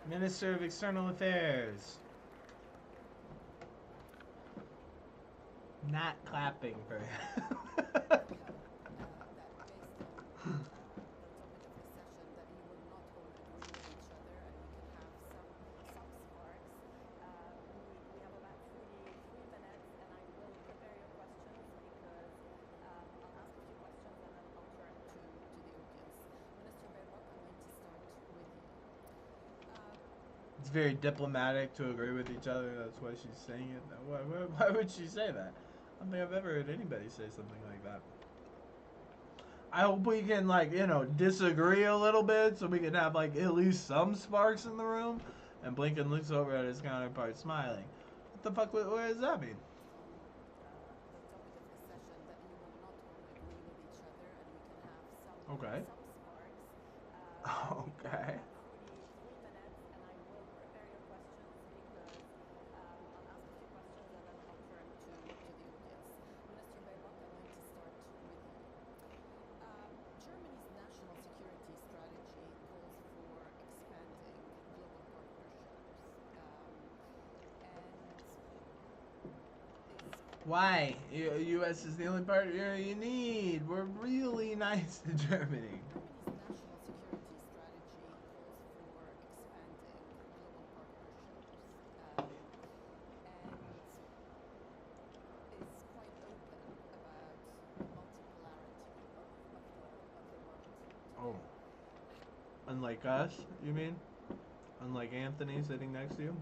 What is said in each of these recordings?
Minister of External Affairs. Not clapping for him. It's very diplomatic to agree with each other. That's why she's saying it. Why would she say that? I don't think I've ever heard anybody say something like that. I hope we can, like, disagree a little bit so we can have, like, at least some sparks in the room. And Blinken looks over at his counterpart smiling. What the fuck, what does that mean? Okay. Okay. Why? U.S. is the only partner you need. We're really nice to Germany. Oh. Unlike us, you mean? Unlike Anthony sitting next to you?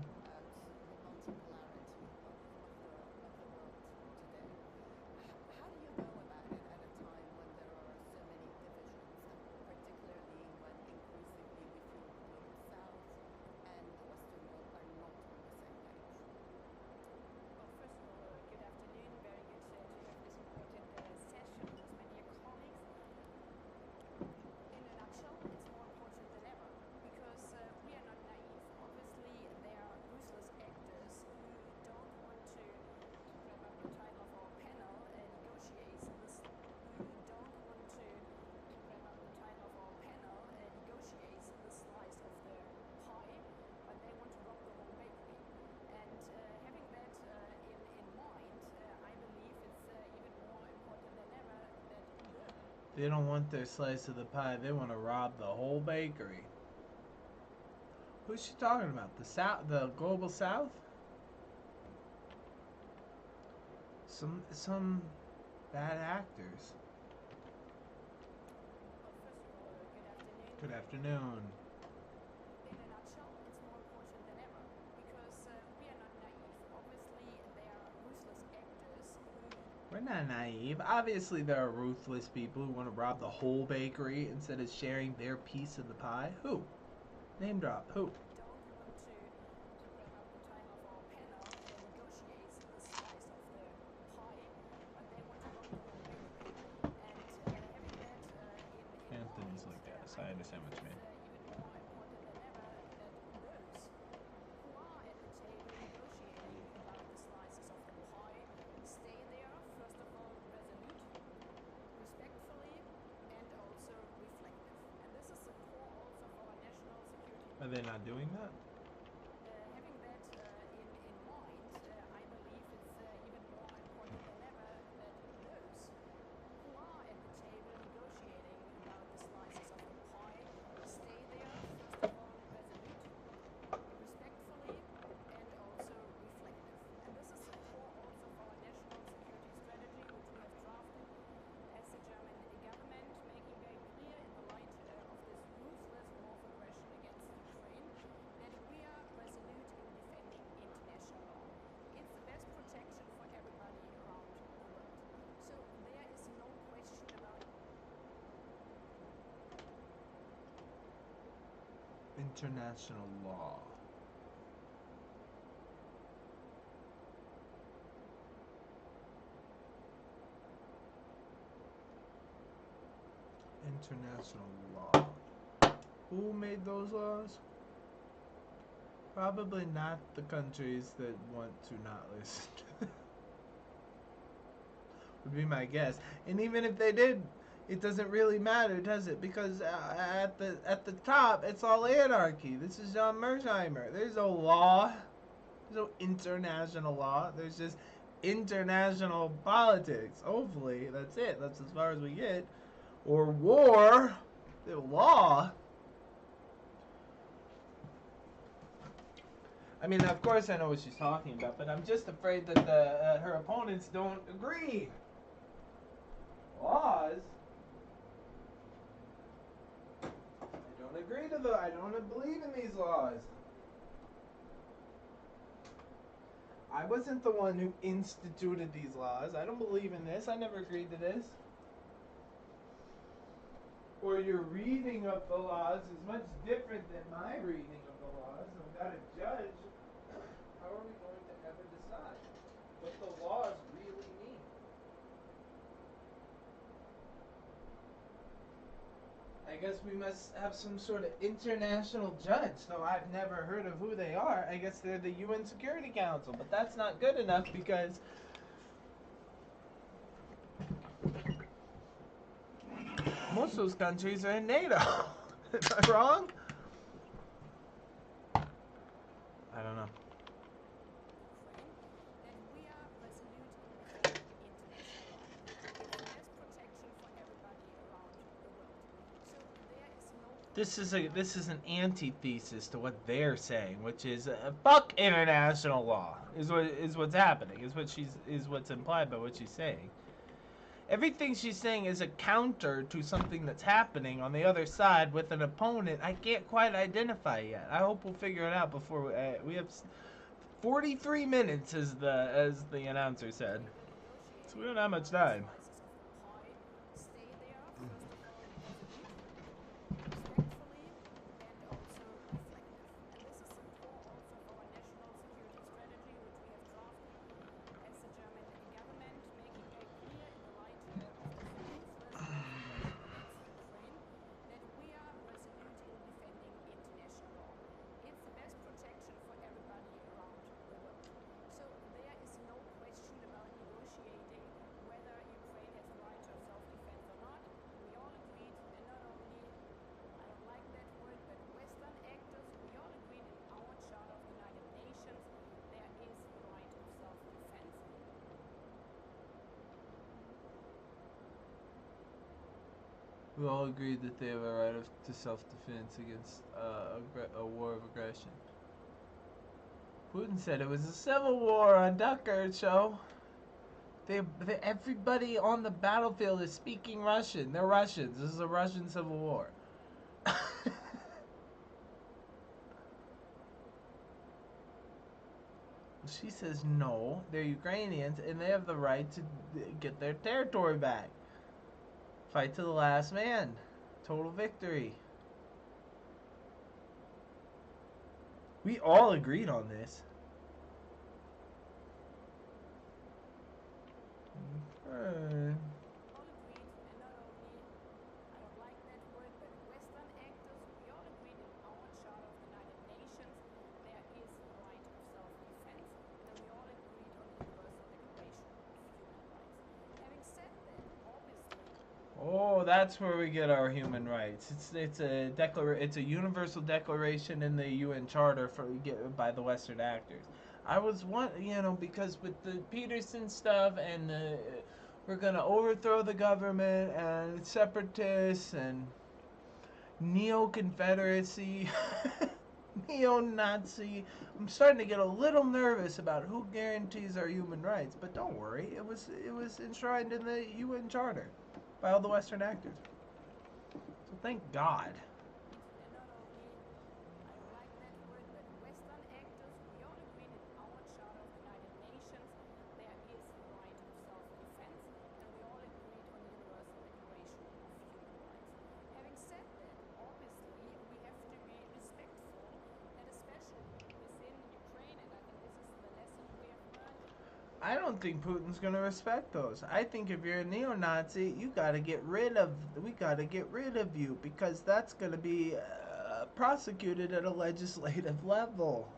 They don't want their slice of the pie. They want to rob the whole bakery. Who's she talking about? The South, the global South? Some bad actors. Good afternoon. We're not naive. Obviously, there are ruthless people who want to rob the whole bakery instead of sharing their piece of the pie. Who? Name drop. Who? Anthony's like, yes, I understand what you mean. Are they not doing that? International law. International law. Who made those laws? Probably not the countries that want to not listen to them. Would be my guess. And even if they did, it doesn't really matter, does it? Because at the top, it's all anarchy. This is John Mersheimer. There's no law. There's no international law. There's just international politics. Hopefully, that's it. That's as far as we get. Or war. The law. I mean, of course I know what she's talking about, but I'm just afraid that her opponents don't agree. Laws? I don't agree to them. I don't believe in these laws. I wasn't the one who instituted these laws. I don't believe in this. I never agreed to this. Or your reading of the laws is much different than my reading of the laws. I've got a judge. How are we going to ever decide what the laws really mean? I guess we must have some sort of international judge, though I've never heard of who they are. I guess they're the UN Security Council, but that's not good enough because most of those countries are in NATO. Am I wrong? I don't know. This is an antithesis to what they're saying, which is fuck international law. Is what's happening. Is what's implied by what she's saying. Everything she's saying is a counter to something that's happening on the other side with an opponent I can't quite identify yet. I hope we'll figure it out before we have 43 minutes, as the announcer said. So we don't have much time. We all agreed that they have a right to self-defense against a war of aggression. Putin said it was a civil war on Ducker show. Everybody on the battlefield is speaking Russian. They're Russians. This is a Russian civil war. She says no, they're Ukrainians and they have the right to get their territory back. Fight to the last man. Total victory. We all agreed on this. Okay. Oh, that's where we get our human rights. It's a universal declaration in the UN Charter by the Western actors. I was because with the Peterson stuff and we're gonna overthrow the government and separatists and neo-Confederacy, neo-Nazi. I'm starting to get a little nervous about who guarantees our human rights. But don't worry, it was enshrined in the UN Charter by all the Western actors. So thank God. I don't think Putin's gonna respect those. I think if you're a neo-Nazi, we gotta get rid of you because that's gonna be prosecuted at a legislative level.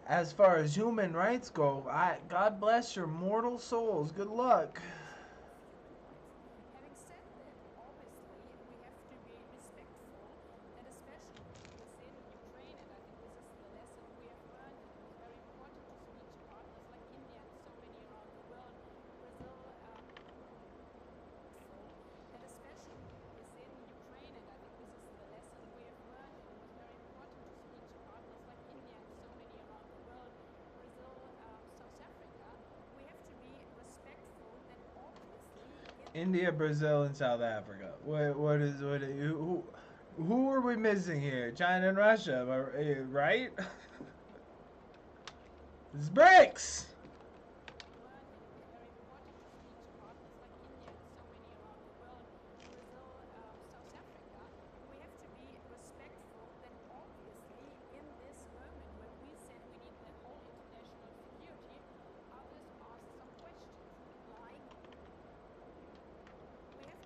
As far as human rights go, God bless your mortal souls. Good luck. India, Brazil, and South Africa. Who are we missing here? China and Russia, right? It's BRICS.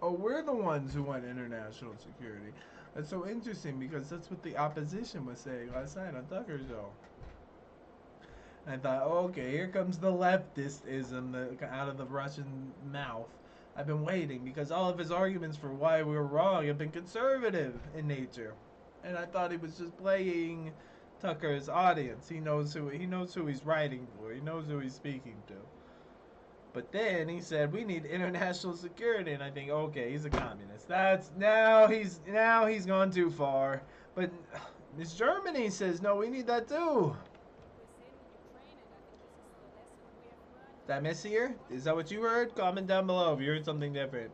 Oh, we're the ones who want international security. That's so interesting because that's what the opposition was saying last night on Tucker's show. And I thought, oh, okay, here comes the leftism out of the Russian mouth. I've been waiting because all of his arguments for why we were wrong have been conservative in nature, and I thought he was just playing Tucker's audience. He knows who he's writing for. He knows who he's speaking to. But then he said we need international security, and I think, okay, he's a communist. Now he's gone too far. But Miss Germany says no, we need that too. Did I miss here? Is that what you heard? Comment down below if you heard something different.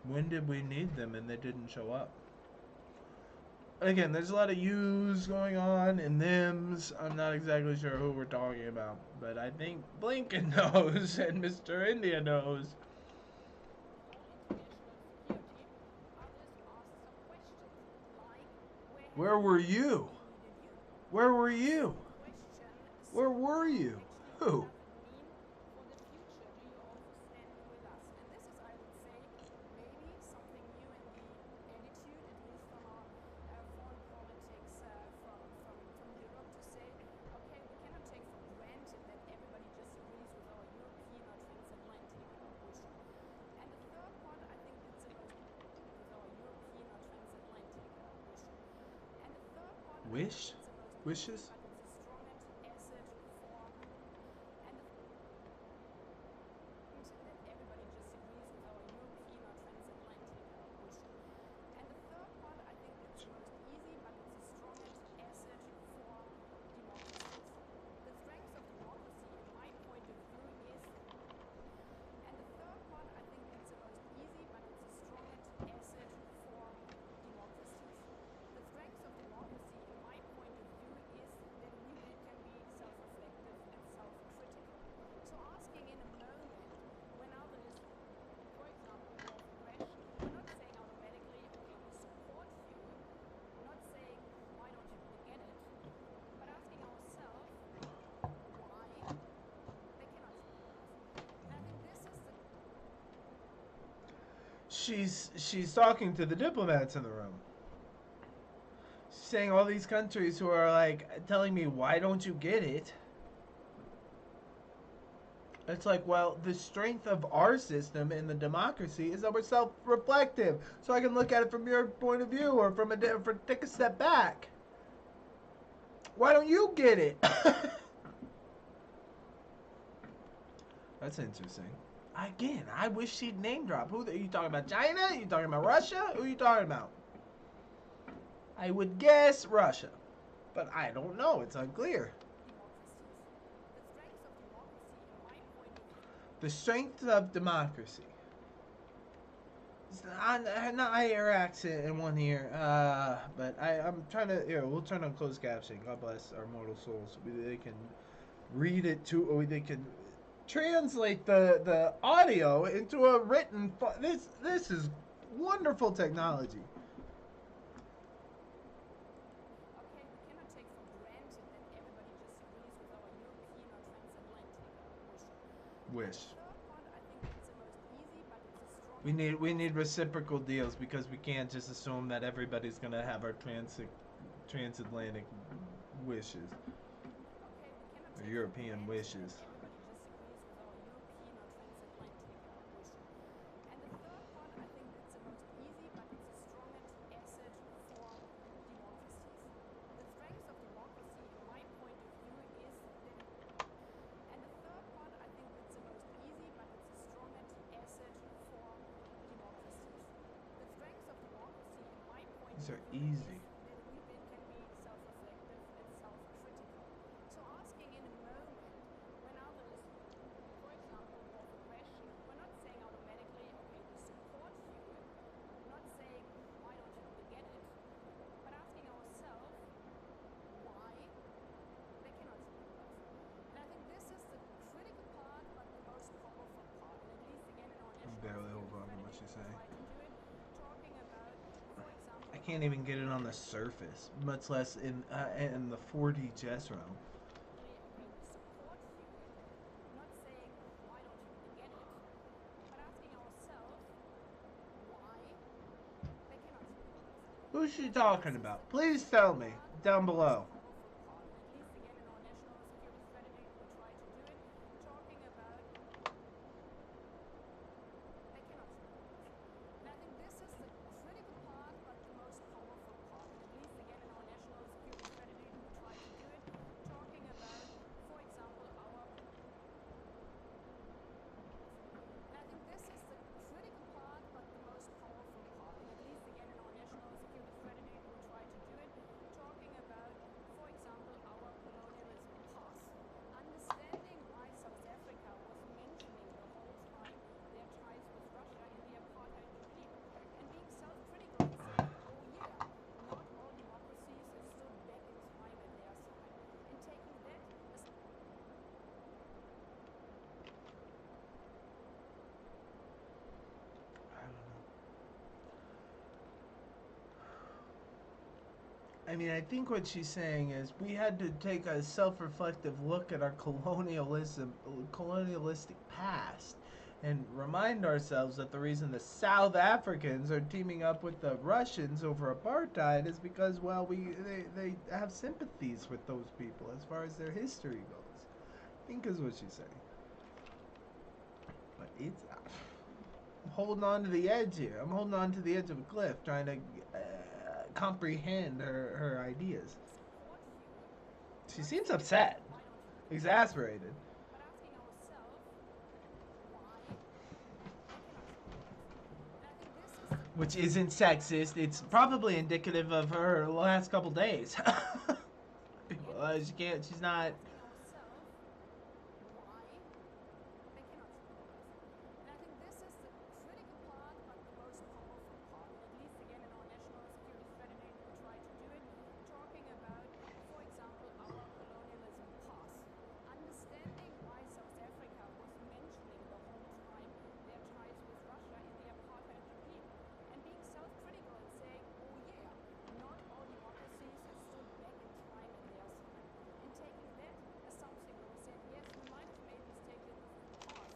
When did we need them and they didn't show up? Again, there's a lot of yous going on and thems. I'm not exactly sure who we're talking about, but I think Blinken knows and Mr. India knows. Where were you? Where were you? Where were you? Who? Wishes? She's talking to the diplomats in the room. She's saying all these countries who are like telling me, why don't you get it? It's like, well, the strength of our system in the democracy is that we're self-reflective. So I can look at it from your point of view or from take a step back. Why don't you get it? That's interesting. Again, I wish she'd name drop. Who are you talking about? China? Are you talking about Russia? Who are you talking about? I would guess Russia, but I don't know. It's unclear. The strength of democracy. I hear accent in one ear, but I'm trying to. Here, we'll turn on closed captioning. God bless our mortal souls. They can read it too, or they can translate the audio into a written. This is wonderful technology. Wish. We need reciprocal deals because we can't just assume that everybody's gonna have our transatlantic wishes or European wishes. are easy. that we can be self-reflective and self-critical. So asking in a moment when others, for example, pose a question, we're not saying automatically, okay, we support you, not saying, why don't you really get it, but asking ourselves why they cannot support us. And I think this is the critical part, but the most powerful part. And at least again in our national Barely hold security on to what strategy, she's we saying. try to do it, talking about, for example, I can't our even get it on the colonialism. surface, much less in the 4D chess realm. Okay, we support you, not saying, why don't you really get it, but asking ourselves why they cannot support us. Who's And she I think this talking is the about? Please critical tell me part, but down the most below. powerful part. And at least again in our national security strategy, we try to do it, talking about they cannot support us. And I think this is the critical part, but the most powerful part. And at least again in our national security strategy, we try to do it, talking about, for example, our and I think this is the critical part, but the most powerful part. And at least again in our national security strategy, we try to do it, talking about, for example, our colonialism past. Understanding why South Africa was mentioning the whole time their ties with Russia in the apartheid regime. And being self-critical and saying, oh yeah, not all democracies have stood back in time at their side. And taking that as I don't know. I mean, I think what she's saying is we had to take a self-reflective look at our colonialistic past, and remind ourselves that the reason the South Africans are teaming up with the Russians over apartheid is because, well, they have sympathies with those people as far as their history goes. I think is what she's saying. But it's I'm holding on to the edge here. I'm holding on to the edge of a cliff, trying to comprehend her ideas. support you, She not seems saying, upset, why don't you really get it, exasperated, but asking ourselves why they cannot support us. And I think this is the which isn't critical part, sexist. but the It's most probably powerful indicative part. of her last couple days. Get People, it, she can't. She's but not. asking ourselves why they cannot support us. And I think this is the critical part, but the most powerful part. And at least again in our national security strategy, we try to do it, talking about, for example, our colonialism past. Understanding why South Africa was mentioning the whole time their ties with Russia in the apartheid regime. And being self-critical and saying, oh yeah, not all democracies have stood back in time at their side. And taking that as something where we said, yes, we might have made mistakes in the past,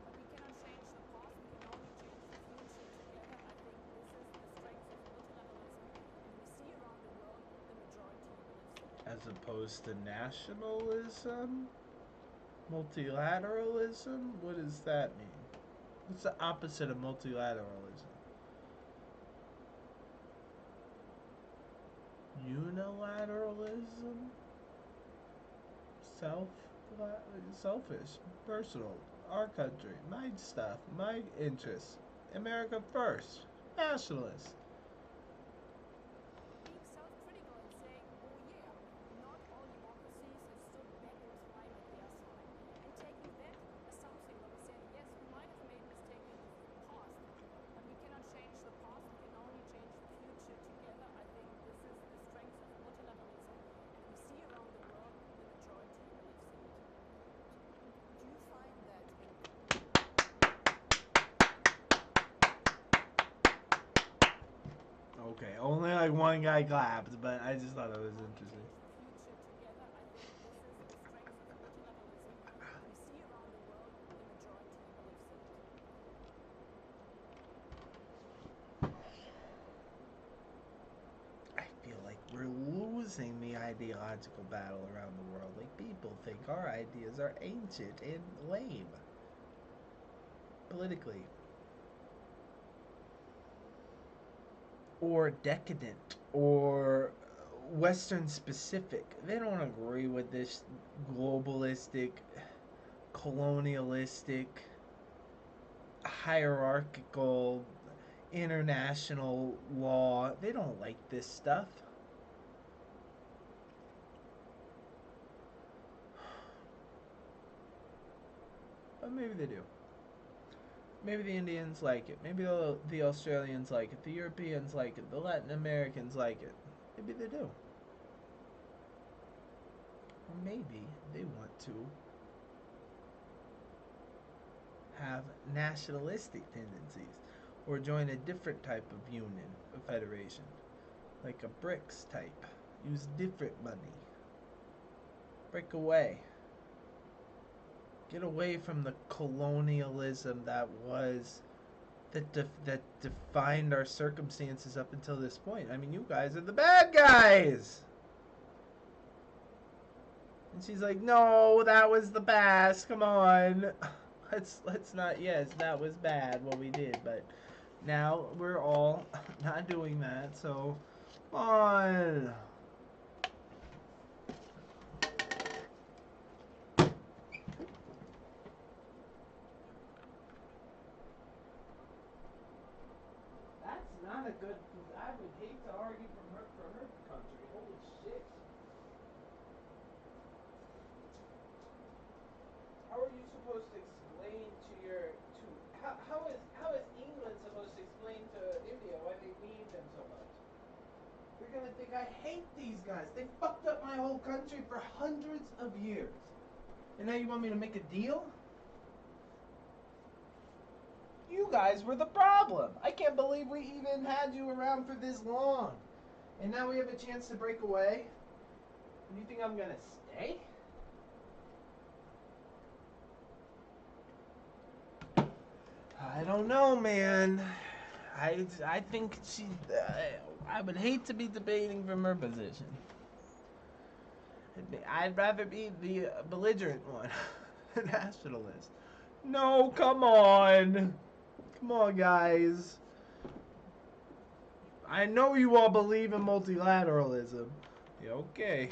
but we cannot change the past, we can only change the future together. I think this is the strength of multilateralism, and we see around the world the majority believes in it. As opposed to nationalism, multilateralism. What does that mean? What's the opposite of multilateralism? Unilateralism. Self, selfish, personal, our country, my stuff, my interests, America first, nationalist. Being self-critical and saying, oh yeah, not all democracies have stood back in time at their side. And taking that as something where we said, yes, we might have made mistakes in the past, but we cannot change the past, we can only change the future together. I think this is the strength of multilateralism, and we see around the world the majority believes in it. Do you find that in Okay, only like one guy clapped, but I just thought it was only interesting. change the future together? I think this is the strength of multilateralism, and we see around the world the majority believes in it. I feel like we're losing the ideological battle around the world. Like, people think our ideas are ancient and lame. Politically. Or decadent. Or Western specific. They don't agree with this globalistic, colonialistic, hierarchical, international law. They don't like this stuff. But maybe they do. Maybe the Indians like it. Maybe the Australians like it. The Europeans like it. The Latin Americans like it. Maybe they do. Or maybe they want to have nationalistic tendencies or join a different type of union, a federation, like a BRICS type. Use different money. Break away. Get away from the colonialism that defined our circumstances up until this point. I mean, you guys are the bad guys. And she's like, "No, that was the past. Come on, let's not. Yes, that was bad what we did, but now we're all not doing that. So, come on." That's not a good. I would hate to argue for her country. Holy shit. How are you supposed to explain to how is England supposed to explain to India why they need them so much? They're gonna think I hate these guys. They fucked up my whole country for hundreds of years. And now you want me to make a deal? You guys were the problem. I can't believe we even had you around for this long. And now we have a chance to break away. And you think I'm gonna stay? I don't know, man. I think she. I would hate to be debating from her position. I'd rather be the belligerent one, the nationalist. No, come on. Come on, guys. I know you all believe in multilateralism. Yeah, okay.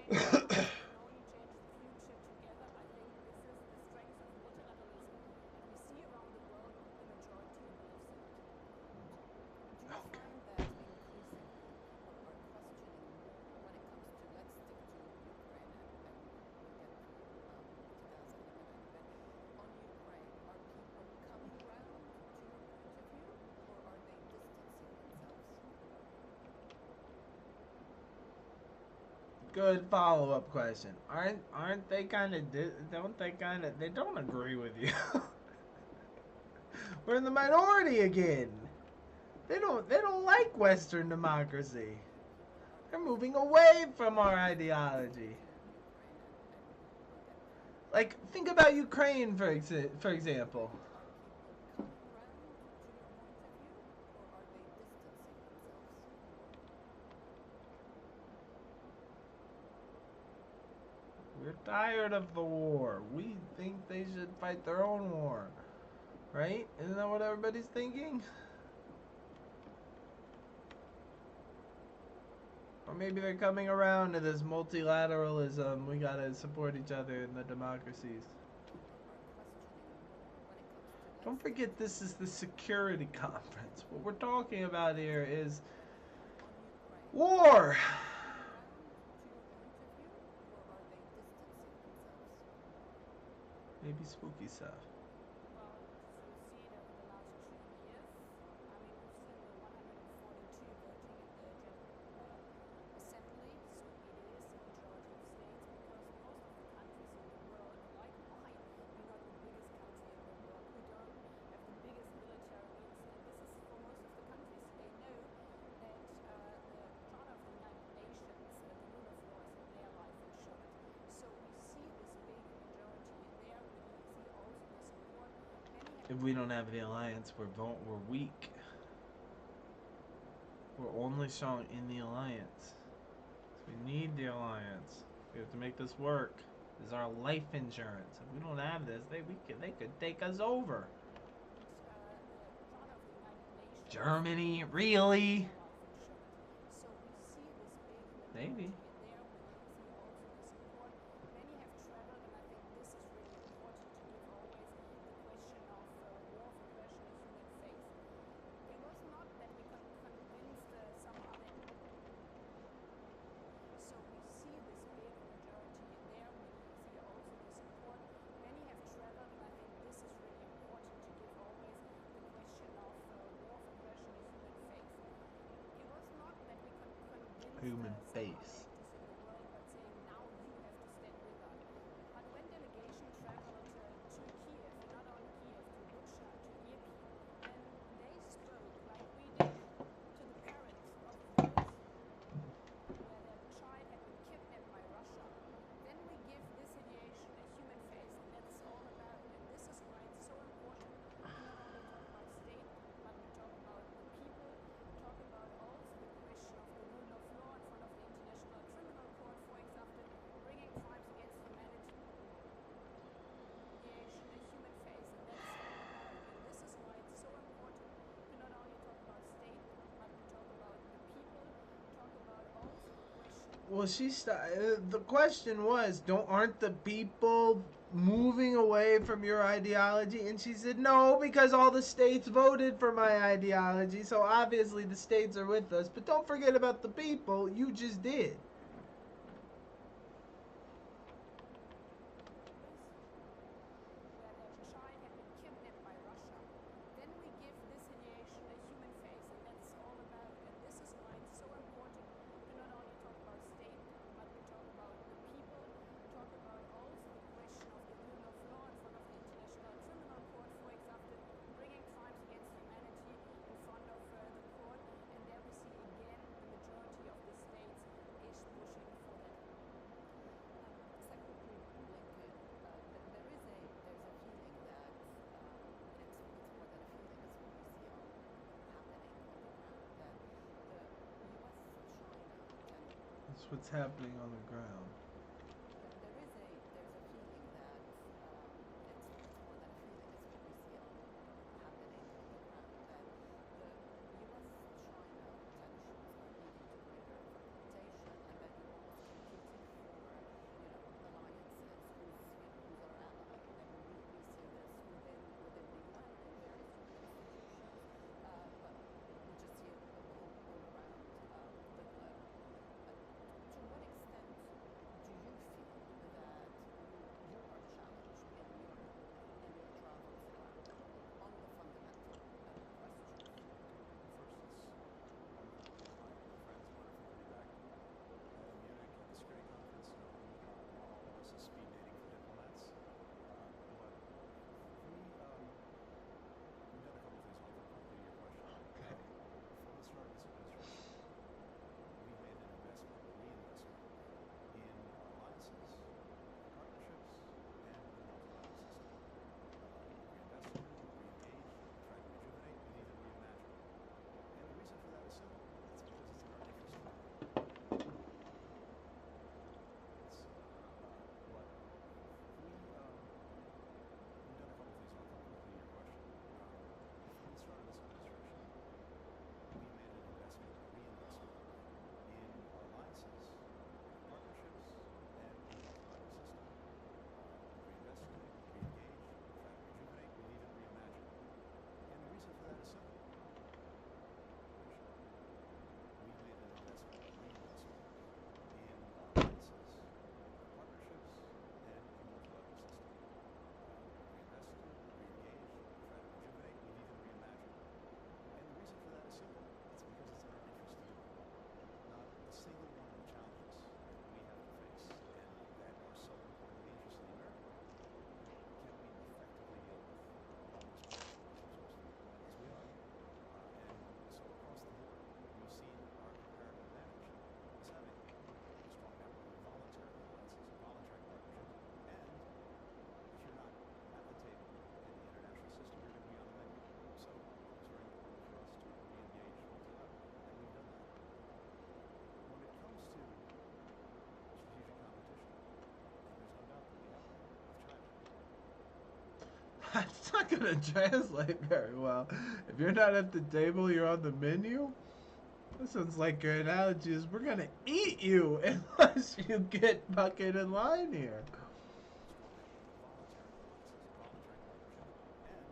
We cannot change the past, we can only change the future together. I think this is the strength of multilateralism. We see around the world the majority believes in it. Do you Okay. find that increasingly people are questioning when it comes to, let's stick to Ukraine and we'll get to 2011, but on Ukraine, are people coming around to your point of view, or are they distancing themselves? Good follow-up question. Aren't they kind of they don't agree with you? We're in the minority again. They don't like Western democracy. They're moving away from our ideology. Like, think about Ukraine for example. Are people coming around to your point of view, or are they distancing themselves? We're tired of the war. We think they should fight their own war. Right? Isn't that what everybody's thinking? Or maybe they're coming around to this multilateralism. We gotta support each other in the democracies. Don't forget, this is the security conference. What we're talking about here is war. Maybe spooky stuff. Well, we've seen over the last 2 years. I mean, we've seen the 142 voting in the General Assembly, so it is a majority of states because most of the countries in the world, like mine, we're not the biggest country in the world. We don't have the biggest military means, and this is for most of the countries. They know that the Charter of the United Nations, the rule of law is in their life insurance. So we see this big majority there. We see also the support. Many If we don't have the alliance, we're weak. We're only strong in the alliance. We need the alliance. We have to make this work. This is our life insurance. If we don't have this, they could take us over. the Charter of the United Nations. Germany, really? So we see this big Maybe. majority there. We see also the support. Many have traveled, and I think this is really important to give always the question of war, the question of human faith. human somehow face. like to see the world, but saying now you have to stand with us. But when delegation traveled to Kiev, and not only Kiev, to Bucha, to Irpin, then they spoke like we did to the parents of those where their child had been kidnapped by Russia. Then we give this situation a human face, and that's all about it. And this is why it's so important to not only talk about state, but we talk about the people, talk about also the question of the rule of law in front of the International Criminal Court, for example, bringing crimes against humanity, a human face, and that's all about it. And this is why it's so important to not only talk about state, but we talk about the people, talk about also the question of Well, the question was, aren't the people moving away from your ideology? And she said, no, because all the states voted for my ideology, so obviously the states are with us. But don't forget about the people. You just did. where their child had been kidnapped by Russia. Then we give this situation a human face, and that's all about it. And this is why it's so important to not only talk about state, but we talk about the people, talk about also the question of the rule of law in front of the International Criminal Court, for example, bringing crimes against humanity in front of the court. And there we see again the majority of the states is pushing for that. Secretary Blinken, there's a feeling that it's more than a feeling, it's what we see happening on the ground, that the U.S.-China tension. That's what's happening on the ground. There's a feeling that it's more than a feeling, it's what we see happening on the ground, that the U.S.-China tensions are leading to greater confrontation, and that you're almost competing for alliances, who's our ally. And we see this within the UN and various UN institutions, but we just see it all around the globe. To what extent do you feel that you are challenged in your travels around the world on the fundamental questions? First, it's wonderful to be with my friends, wonderful to be back in Munich at the security conference, knowing not all of us is speed dating for diplomats. But we've done a couple of things. I'll get quickly to your question. From the start of this administration, we've made an investment, a reinvestment, in alliances, partnerships, and the multilateral system. Reinvested, re-engaged, tried to rejuvenate, and even reimagine. And the reason for that is simple. It's because it's in our interest to do it. It's but we've done a couple of things. I'll come quickly to your question. From the start of this administration, we made an investment, a reinvestment, in our alliances, partnerships, and the multilateral system. Reinvested, re-engaged, tried to rejuvenate, and even reimagine. And the reason for that is simple. We've made an investment, a reinvestment, in alliances, partnerships, and the multilateral system. Reinvested, re-engaged, tried to rejuvenate, and even reimagine. And the reason for that is simple. It's because it's in our interest to do it. Not a single one of the challenges that we have to face and that are so important to the interest of the American people can we effectively deal with almost powerful as resourceful as we are. And so across the board, we've seen our comparative advantage is having a strong network of voluntary alliances, voluntary partnerships, and if you're not at the table in the international system, you're going to be on the menu. So it's very important for us to re-engage multilateral, and we've done that. When it comes to strategic competition, there's no doubt that we have one with China. That's not going to translate very well. If you're not at the table, you're on the menu? That sounds like your analogy is we're going to eat you unless you get bucket in line here. Strong network of voluntary alliances, voluntary partnerships, and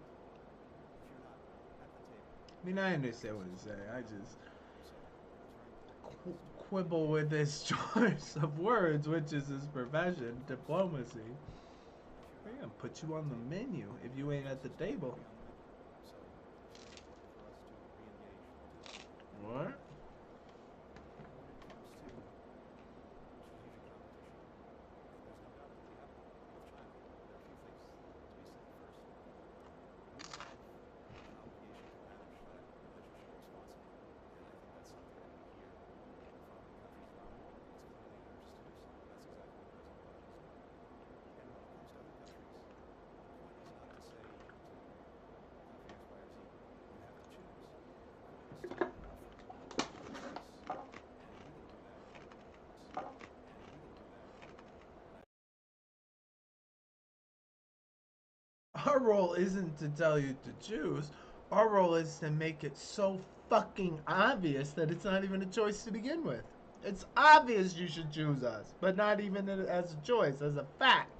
if you're not at the table, I mean, I understand what he's saying. I just so it's very important for us to quibble with his choice of words, which is his profession, diplomacy. if you're We're not going to put you at on the table menu in if you ain't at the international system, table. you're gonna be on the menu. So it's very important for us to re-engage multilaterally. What? When it comes to our role isn't to tell you to choose. Our role is to make it so fucking obvious that it's not even a choice to begin with. It's obvious you should choose us, but not even as a choice, as a fact.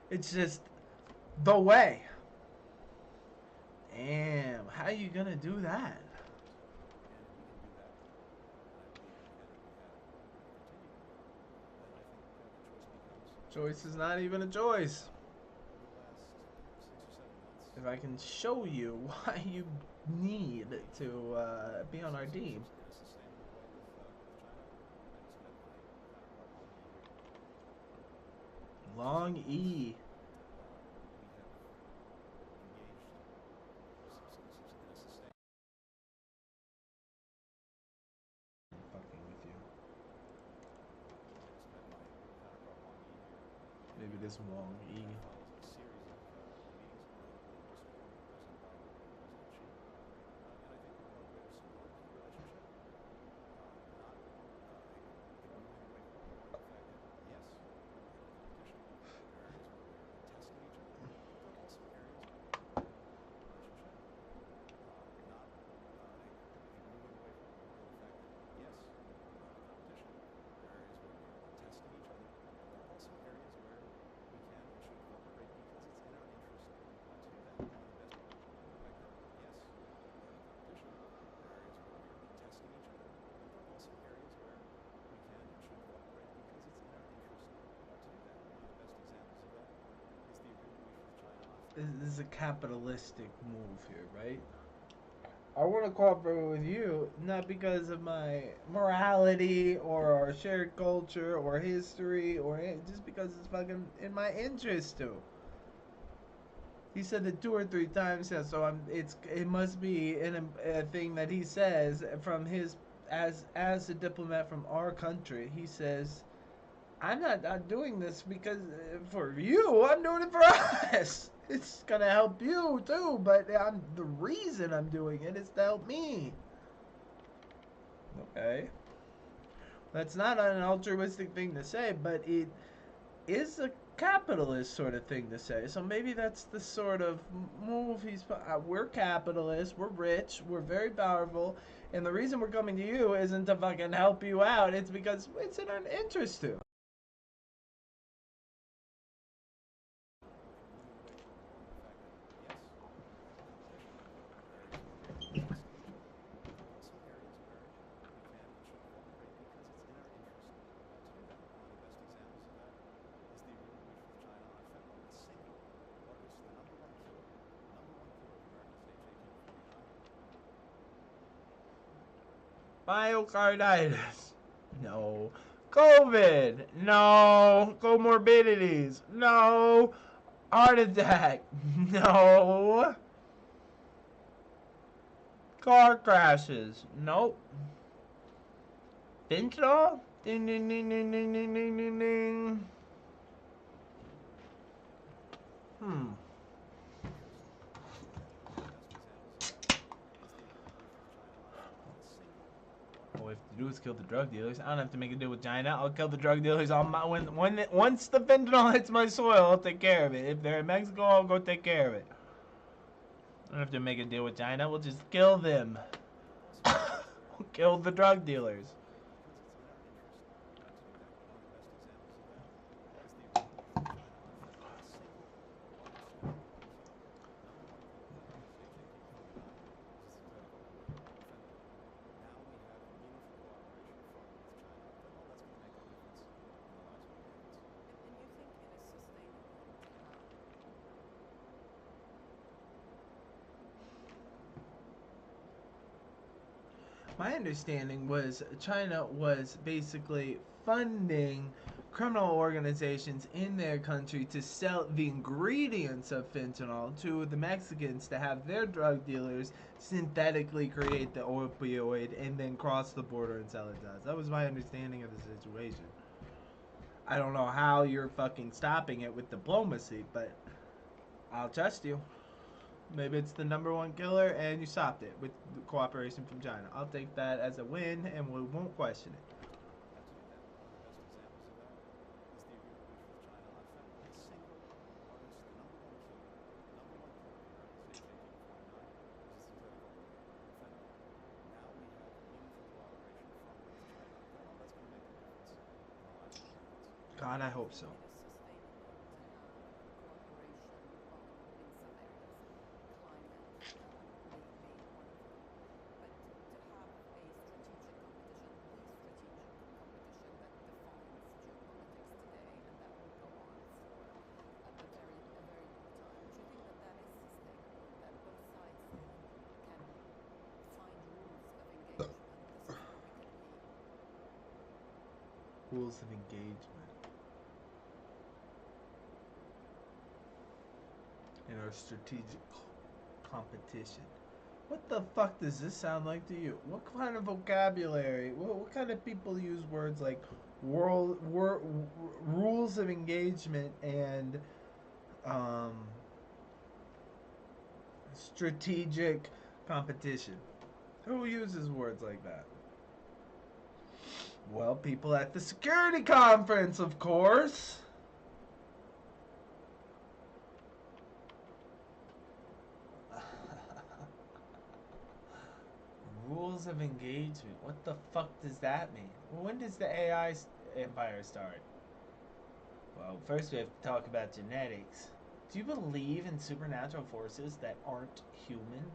It's just the way. Damn, how you gonna do that? Choice is not even a choice. If I can show you why you need to be on our team. Long E. Fucking with you. Maybe this long E. This is a capitalistic move here, right? I want to cooperate with you not because of my morality or our shared culture or history or just because it's fucking in my interest to. He said it 2 or 3 times, so it must be a thing that he says from his as a diplomat from our country. He says, I'm not doing this because for you. I'm doing it for us. It's gonna help you too, but the reason I'm doing it is to help me. Okay. That's not an altruistic thing to say, but it is a capitalist sort of thing to say. So maybe that's the sort of move we're capitalists, we're rich, we're very powerful, and the reason we're coming to you isn't to fucking help you out. It's because it's in our interest to. Myocarditis. No. COVID. No. Comorbidities. No. Heart attack. No. Car crashes. Nope. Fentanyl? Ding ding ding ding ding ding ding ding ding. All we have to do is kill the drug dealers. I don't have to make a deal with China. I'll kill the drug dealers on my once the fentanyl hits my soil, I'll take care of it. If they're in Mexico, I'll go take care of it. I don't have to make a deal with China. We'll just kill them. We'll kill the drug dealers. My understanding was China was basically funding criminal organizations in their country to sell the ingredients of fentanyl to the Mexicans to have their drug dealers synthetically create the opioid and then cross the border and sell it to us. That was my understanding of the situation. I don't know how you're fucking stopping it with diplomacy, but I'll trust you. Maybe it's the #1 killer and you stopped it with cooperation from China. I'll take that as a win and we won't question it. God, I hope so. It is sustainable to have cooperation in some areas, climate being one of them. But to have a strategic competition, the strategic competition that defines geopolitics today, and that will go on for a very long time. Do you think that that is sustainable? That both sides can find rules of engagement? This is where we could be. Rules of engagement in our strategic competition. What the fuck does this sound like to you? What kind of vocabulary? What kind of people use words like rules of engagement and strategic competition? Who uses words like that? Well, people at the security conference, of course. Rules of engagement. What the fuck does that mean? When does the AI empire start? Well, first we have to talk about genetics. Do you believe in supernatural forces that aren't human?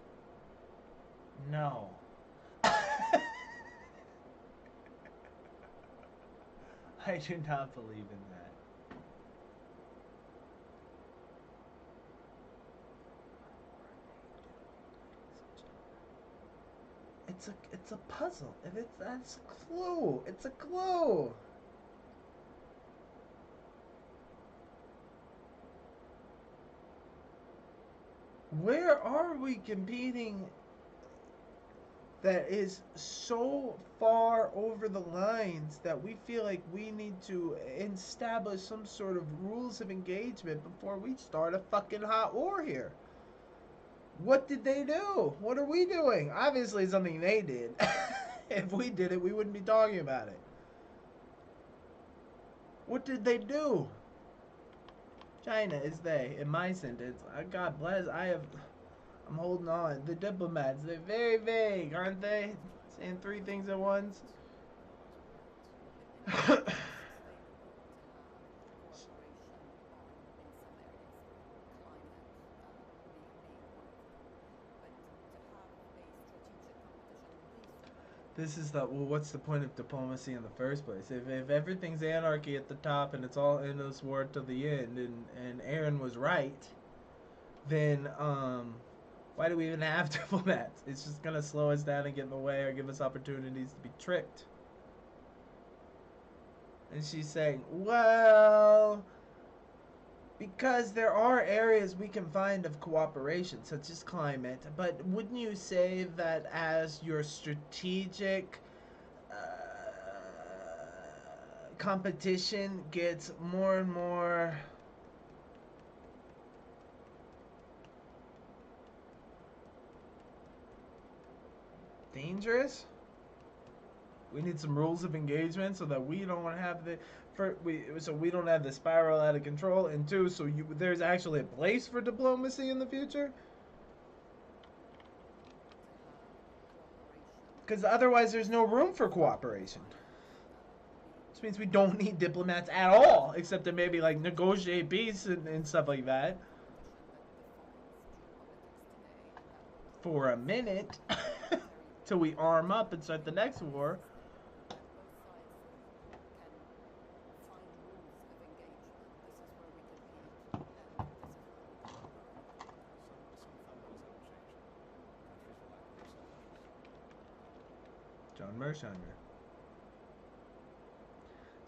No. I do not believe in that. It's a puzzle. If that's a clue. It's a clue. Where are we competing that is so far over the lines that we feel like we need to establish some sort of rules of engagement before we start a fucking hot war here? What did they do? What are we doing? Obviously something they did. If we did it, we wouldn't be talking about it. What did they do? China is they. In my sentence, God bless, I'm holding on. The diplomats, they're very vague, aren't they? Saying three things at once. This is the, well, what's the point of diplomacy in the first place? If everything's anarchy at the top and it's all endless war to the end, and Aaron was right, then why do we even have diplomats? It's just gonna slow us down and get in the way or give us opportunities to be tricked. And she's saying, well, because there are areas we can find of cooperation, such as climate, but wouldn't you say that as your strategic competition gets more and more dangerous, we need some rules of engagement so that we don't have so we don't have the spiral out of control, and two, so there's actually a place for diplomacy in the future? Because otherwise there's no room for cooperation. Which means we don't need diplomats at all, except to maybe like negotiate peace and stuff like that. For a minute. Till we arm up and start the next war. John Mershander.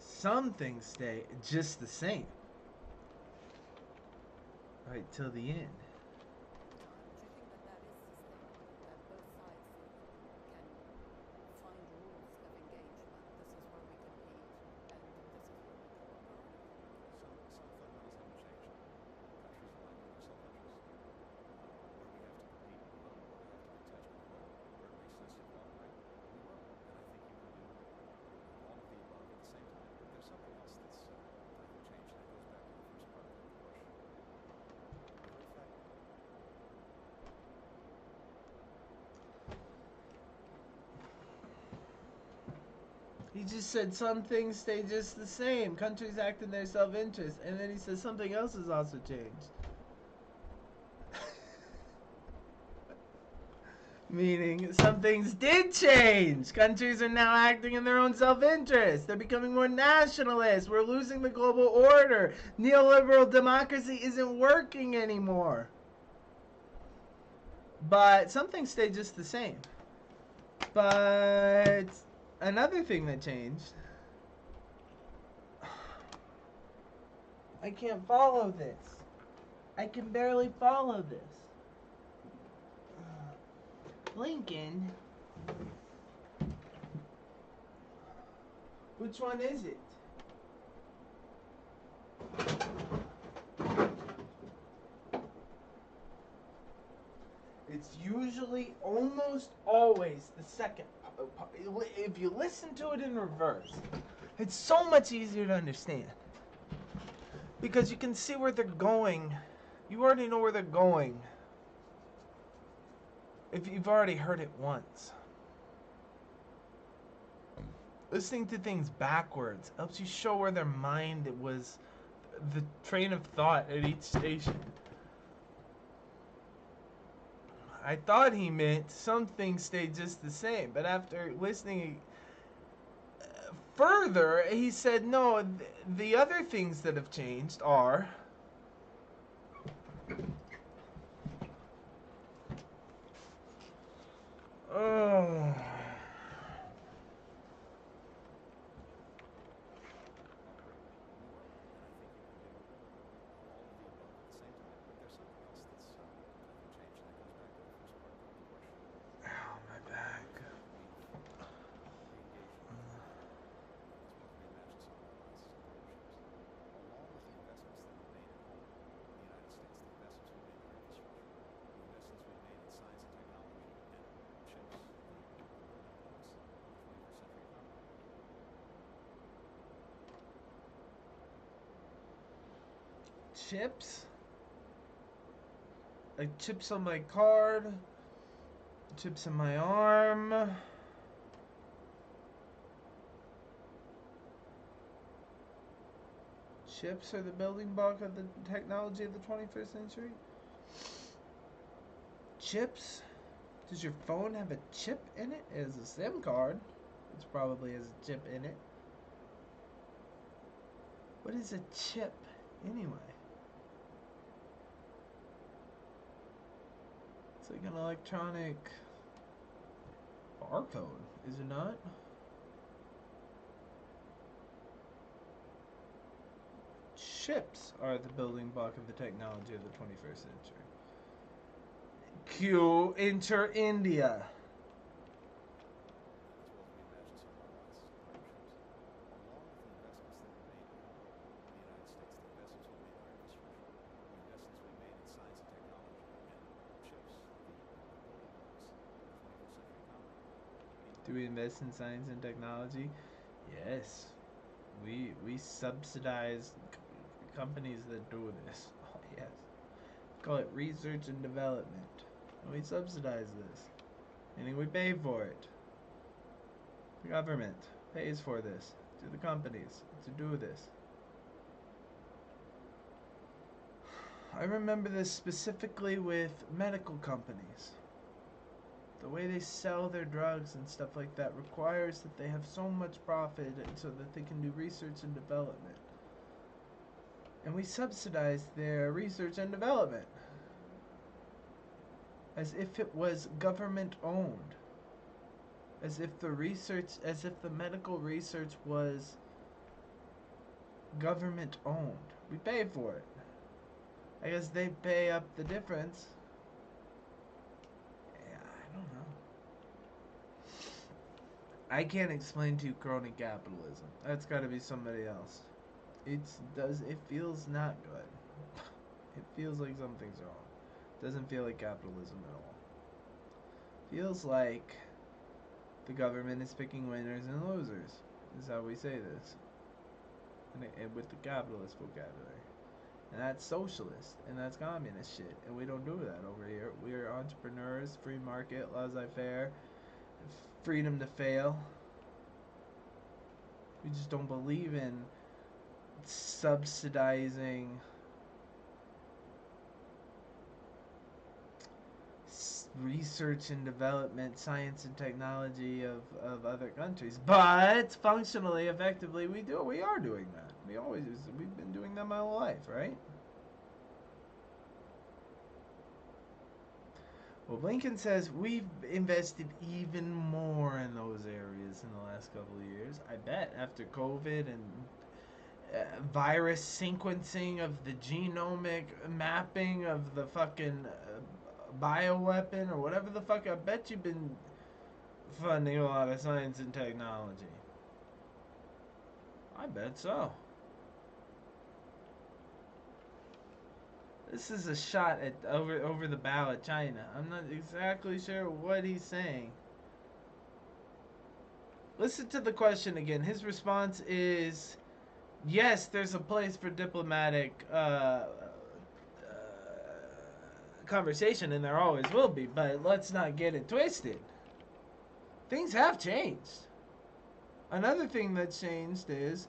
Some things stay just the same. Right till the end. He just said some things stay just the same. Countries act in their self-interest. And then he said something else has also changed. Meaning some things did change. Countries are now acting in their own self-interest. They're becoming more nationalist. We're losing the global order. Neoliberal democracy isn't working anymore. But some things stay just the same. But another thing that changed. I can't follow this. I can barely follow this. Blinken. Which one is it? It's usually almost always the second. If you listen to it in reverse, it's so much easier to understand. Because you can see where they're going. You already know where they're going. If you've already heard it once. Listening to things backwards helps you show where their mind was, the train of thought at each station. I thought he meant some things stay just the same, but after listening further, he said, no, the other things that have changed are... Oh... Chips? Like chips on my card, chips in my arm. Chips are the building block of the technology of the 21st century? Chips? Does your phone have a chip in it? It has a SIM card. It probably has a chip in it. What is a chip anyway? It's like an electronic barcode, is it not? Chips are the building block of the technology of the 21st century. Q. Enter India. Do we invest in science and technology? Yes. We subsidize companies that do this. Oh, yes. Call it research and development. And we subsidize this. Meaning we pay for it. The government pays for this to the companies to do this. I remember this specifically with medical companies. The way they sell their drugs and stuff like that requires that they have so much profit so that they can do research and development. And we subsidize their research and development as if it was government owned. As if the medical research was government owned. We pay for it. I guess they pay up the difference. Yeah, I don't know. I can't explain to you crony capitalism. That's got to be somebody else. It feels not good. It feels like something's wrong. It doesn't feel like capitalism at all. Feels like the government is picking winners and losers. Is how we say this. And with the capitalist vocabulary. And that's socialist. And that's communist shit. And we don't do that over here. We are entrepreneurs, free market, laissez-faire, freedom to fail. We just don't believe in subsidizing research and development, science and technology of other countries. But functionally, effectively, we are doing that. We've been doing that my whole life, right? Well, Blinken says we've invested even more in those areas in the last couple of years. I bet after COVID and virus sequencing of the genomic mapping of the fucking bioweapon or whatever the fuck. I bet you've been funding a lot of science and technology. I bet so. This is a shot at over the bow at China. I'm not exactly sure what he's saying. Listen to the question again. His response is, yes, there's a place for diplomatic conversation, and there always will be, but let's not get it twisted. Things have changed. Another thing that's changed is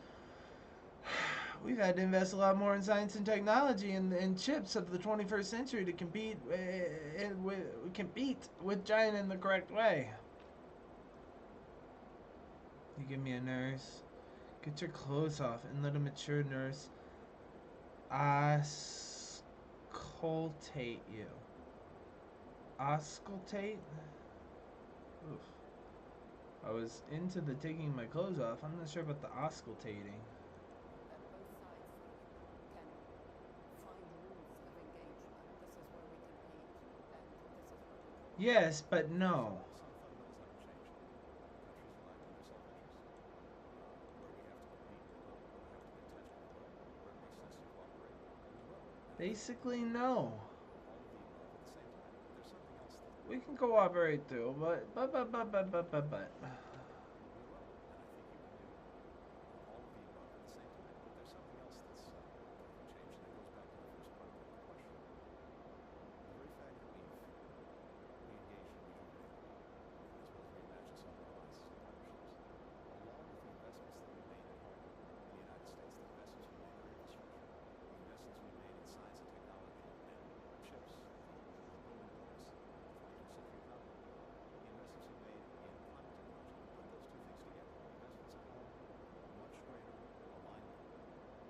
we've had to invest a lot more in science and technology and chips of the 21st century to compete with China in the correct way. You give me a nurse. Get your clothes off and let a mature nurse auscultate you. Auscultate? Oof. I was into the taking my clothes off. I'm not sure about the auscultating. That both sides can find rules of engagement. This is where we compete, and this is what we do. Yes, but no. Some fundamentals haven't changed. Countries are acting in self-interest. Where we have to compete, we will. Where we have to be intentional, we will. Where it makes sense to cooperate, we will. And Basically, no. all of the above at the same time. But there's something else that We can cooperate too, but. we will, and I think you can do all of the above at the same time. But there's something else that's changed, and it goes back to the first part of the question. The very fact that we engaged in rejuvenating, as well as reimagined some of our alliances and partnerships, along with the investments that we made at home in the United States, the investments we made in our infrastructure, the investments we made in science and technology and chips, the building blocks of the 21st century economy, the investments we made in climate technology. Put those two things together, investments at home, much greater alignment with partners and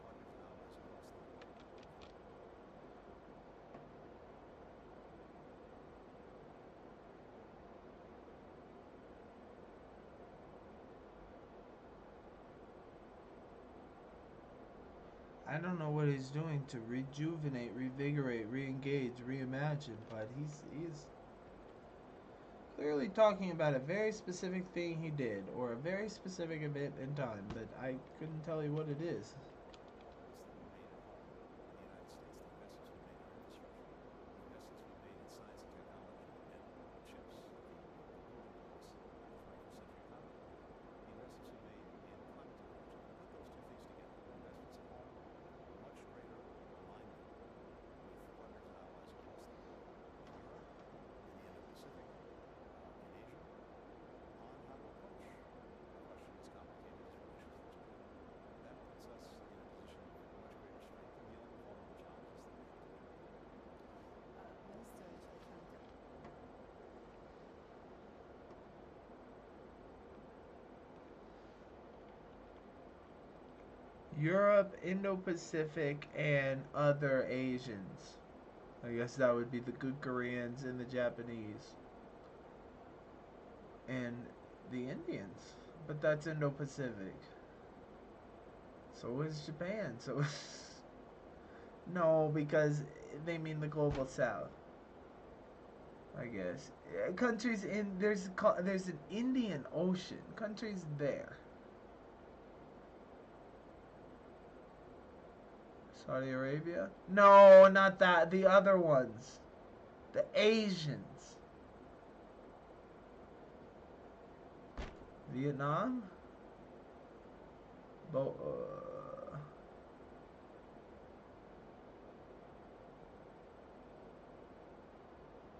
allies across the world. I don't know what he's doing to rejuvenate, revigorate, re-engage, reimagine, but he's clearly talking about a very specific thing he did, or a very specific event in time, but I couldn't tell you what it is. Minister Chaichanta. Europe, Indo-Pacific, and other Asians. I guess that would be the good Koreans and the Japanese. And the Indians. But that's Indo-Pacific. So is Japan. So is... No, because they mean the global south. I guess. Countries in... There's an Indian Ocean. Countries there. Saudi Arabia? No, not that. The other ones. The Asians. Vietnam?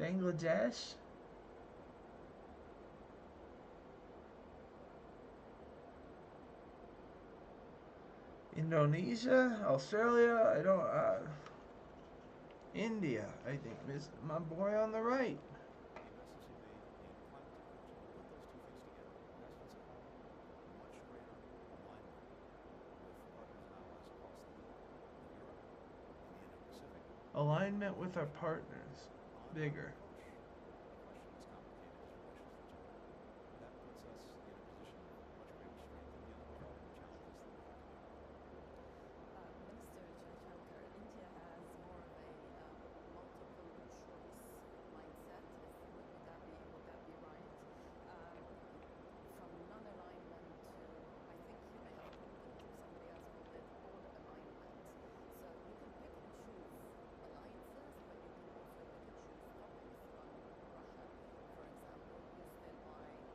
Bangladesh? Indonesia, Australia, I don't. India, I think, is my boy on the right. The investments he made in climate technology. You put those two things together, investments that have much greater alignment with partners and allies across the globe in Europe, in the Indo-Pacific, Alignment with our partners. on Bigger. approach a question as complicated as relations to China. That puts us in a position of much greater strength in dealing with all of the challenges that we have to deal with. Minister Jaishankar, India has more of a multiple choice mindset. Would that be right? From non-alignment to, I think you may have called it, or somebody else called it, all alignment. So you can pick and choose alliances, but you can also pick and choose topics on Russia. For example, you still buy Russian oil.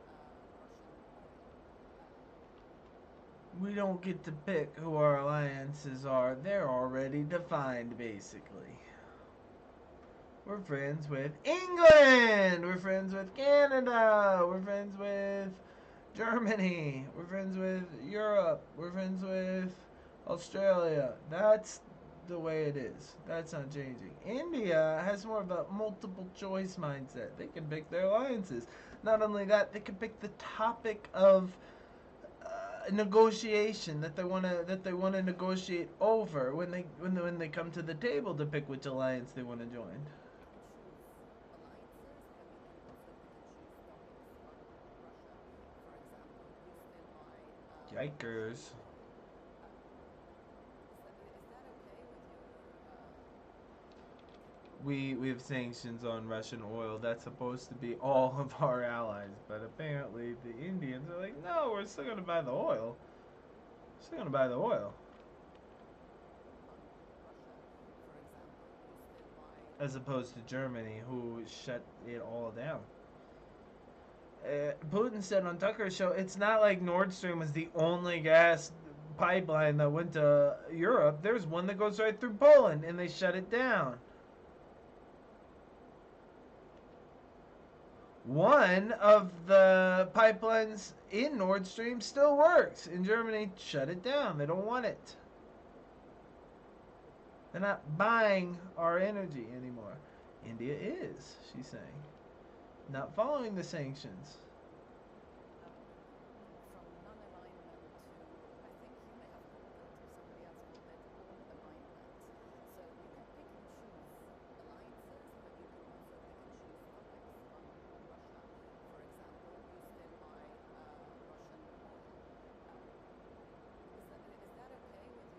We don't get to pick who our alliances are. They're already defined, basically. We're friends with England. We're friends with Canada. We're friends with Germany. We're friends with Europe. We're friends with Australia. That's the way it is. That's not changing. India has more of a multiple choice mindset. They can pick their alliances. Not only that, they can pick the topic of negotiation that they want to negotiate over when they come to the table to pick which alliance they want to join. You can choose alliances, but you can also pick and choose topics on Russia. For example, you still buy Yikers. Russian oil. Is that okay with your We have sanctions on Russian oil. That's supposed to be all of our allies, but apparently the Indians are like, no, we're still gonna buy the oil. Still gonna buy the oil. on Russia? For example, you still buy As opposed to Germany, who shut it all down. Putin said on Tucker's show, it's not like Nord Stream was the only gas pipeline that went to Europe. There's one that goes right through Poland, and they shut it down. One of the pipelines in Nord Stream still works. In Germany, shut it down. They don't want it. They're not buying our energy anymore. India is, she's saying. Not following the sanctions. from non-alignment to, I think you may have called it, or somebody else called it, all alignment. So you can pick and choose alliances, but you can also pick and choose topics on Russia. For example, you still buy Russian oil. Is that okay with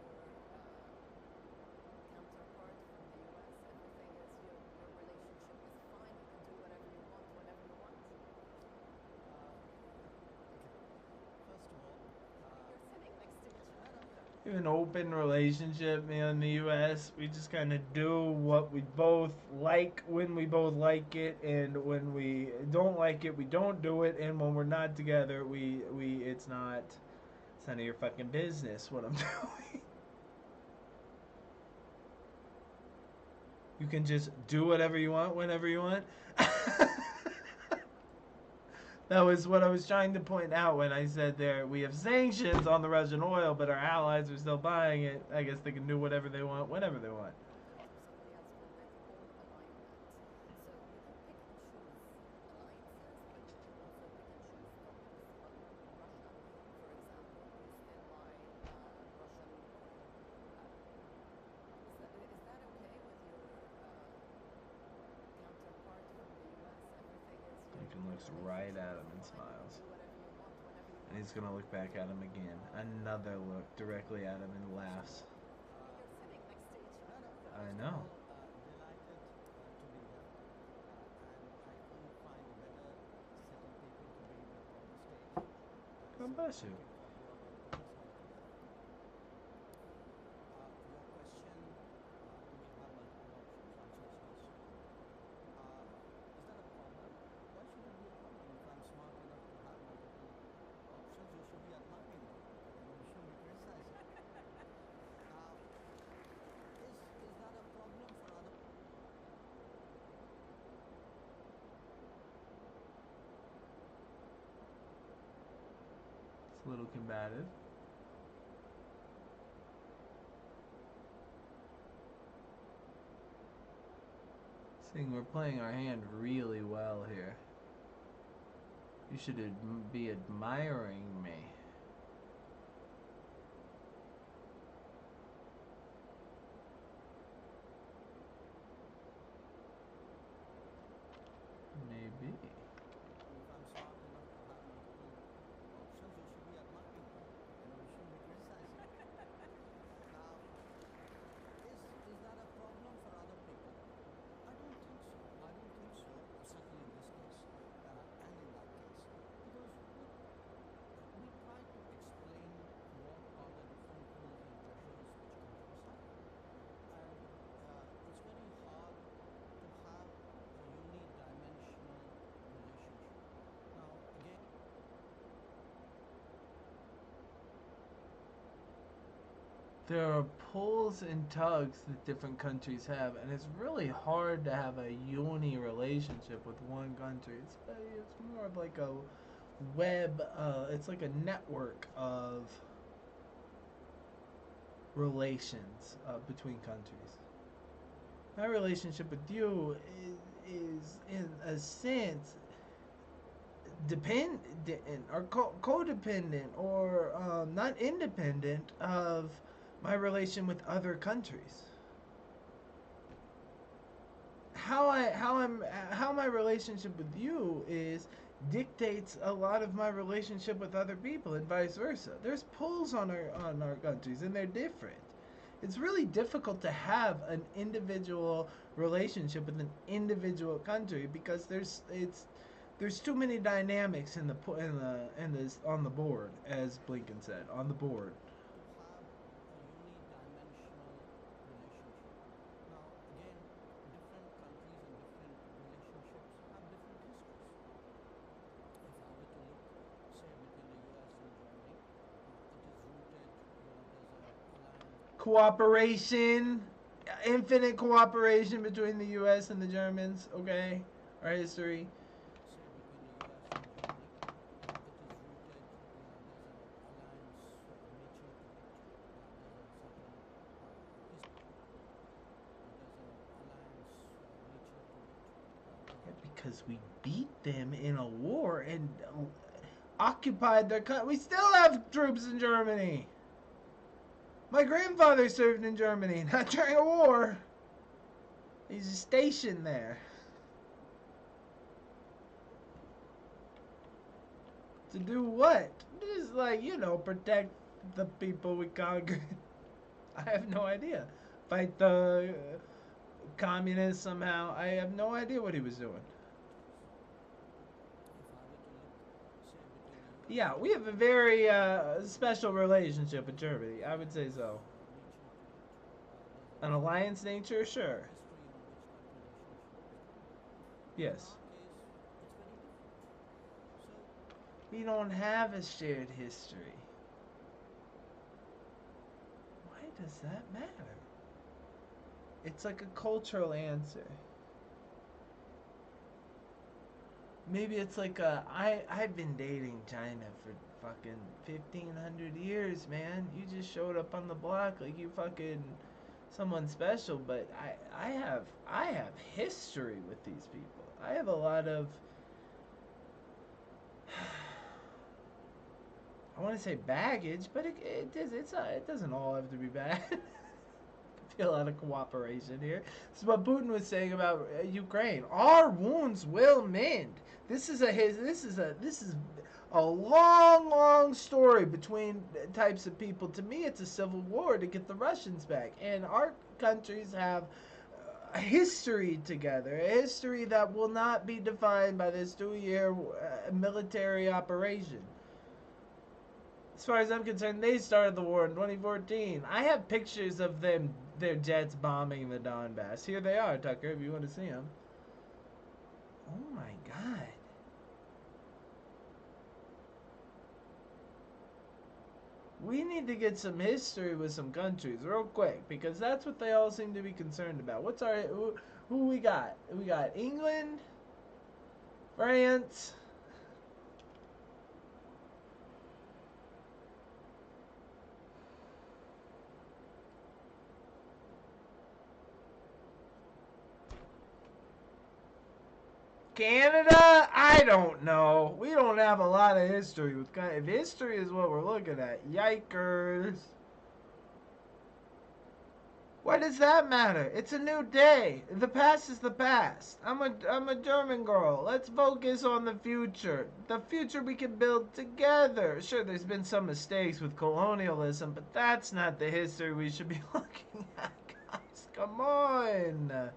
your counterpart from the U.S.? Everything is your relationship is fine. You can do whatever you want, whenever you want. First of all, You're sitting next to each other. We have an open relationship, man, in the U.S. We just kind of do what we both like when we both like it, and when we don't like it, we don't do it. And when we're not together, it's none of your fucking business what I'm doing. You can just do whatever you want whenever you want. That was what I was trying to point out when I said there we have sanctions on the Russian oil, but our allies are still buying it. I guess they can do whatever they want whenever they want. Called it, or somebody else called it, all alignment. So you can pick and choose alliances, but you can also pick and choose topics on Russia. For example, you still buy Russian oil. Is that okay with your counterpart from the U.S.? Everything is your Lincoln looks right at him and fine. You smiles. can do whatever you want, whenever you And want. he's gonna look back at him again. Another look directly at him and laughs. You're sitting next to each other. I know. Delighted to be here, and I couldn't find a better set of people to be with on the stage. God bless you. Looking forward to our time together. Your question, do we have multiple options? Answer is no, sir. Is that a problem? Why should it be a problem? If I'm smart enough to have multiple options, you should be admiring them. You shouldn't be criticizing. Is that a problem for other? It's a little combative. Seeing we're playing our hand really well here. You should be admiring me. Maybe. If I'm smart enough to have multiple options, you should be admiring me. You shouldn't be criticizing me. Now, is that a problem for other people? I don't think so. I don't think so, certainly in this case, and in that case. Because look, we try to explain what are the different tools and pressures which countries have. And it's very hard to have a unidimensional relationship. Now, again, There are pulls and tugs that different countries have, and it's really hard to have a uni relationship with one country. It's more of like a web. It's like a network of relations between countries. My relationship with you is in a sense dependent or codependent or not independent of my relation with other countries. How my relationship with you is dictates a lot of my relationship with other people and vice versa. There's pulls on our countries and they're different. It's really difficult to have an individual relationship with an individual country because there's too many dynamics in the on the board, as Blinken said, on the board. to have a unidimensional relationship. Now, again, different countries and different relationships have different histories. If I were to look, say, between the US and Germany, it is rooted, there's a alliance. Cooperation, infinite cooperation between the U.S. and the Germans. Okay, our history. Say between the US and Germany, it is rooted, there's an alliance nature to it. There's a certain history. There's an alliance nature to it. Because we beat them in a war and occupied their country. We still have troops in Germany. My grandfather served in Germany, not during a war. He's stationed there. To do what? Just like, protect the people we conquered. I have no idea. Fight the communists somehow. I have no idea what he was doing. If I were to look, say between the US Yeah, we have a very special relationship with Germany. I would say so. nature to it, An alliance nature, sure. history on which that relationship is grounded. Yes. In our case, it's very different. So We don't have a shared history. Why does that matter? It's like a cultural answer. Maybe it's like I've been dating China for fucking 1,500 years, man. You just showed up on the block like you fucking someone special, but I have history with these people. I have a lot of I want to say baggage, but it doesn't all have to be bad. I feel a lot of cooperation here. This is what Putin was saying about Ukraine. Our wounds will mend. This is a long story between types of people. To me, it's a civil war to get the Russians back, and our countries have a history together, a history that will not be defined by this 2-year military operation. As far as I'm concerned, they started the war in 2014. I have pictures of their jets bombing the Donbass. Here they are, Tucker, if you want to see them. Oh my God. We need to get some history with some countries real quick because that's what they all seem to be concerned about. Who we got? We got England, France, Canada? I don't know. We don't have a lot of history with Canada. If history is what we're looking at, yikers. Why does that matter? It's a new day. The past is the past. I'm a German girl. Let's focus on the future. The future we can build together. Sure, there's been some mistakes with colonialism, but that's not the history we should be looking at, guys. Come on.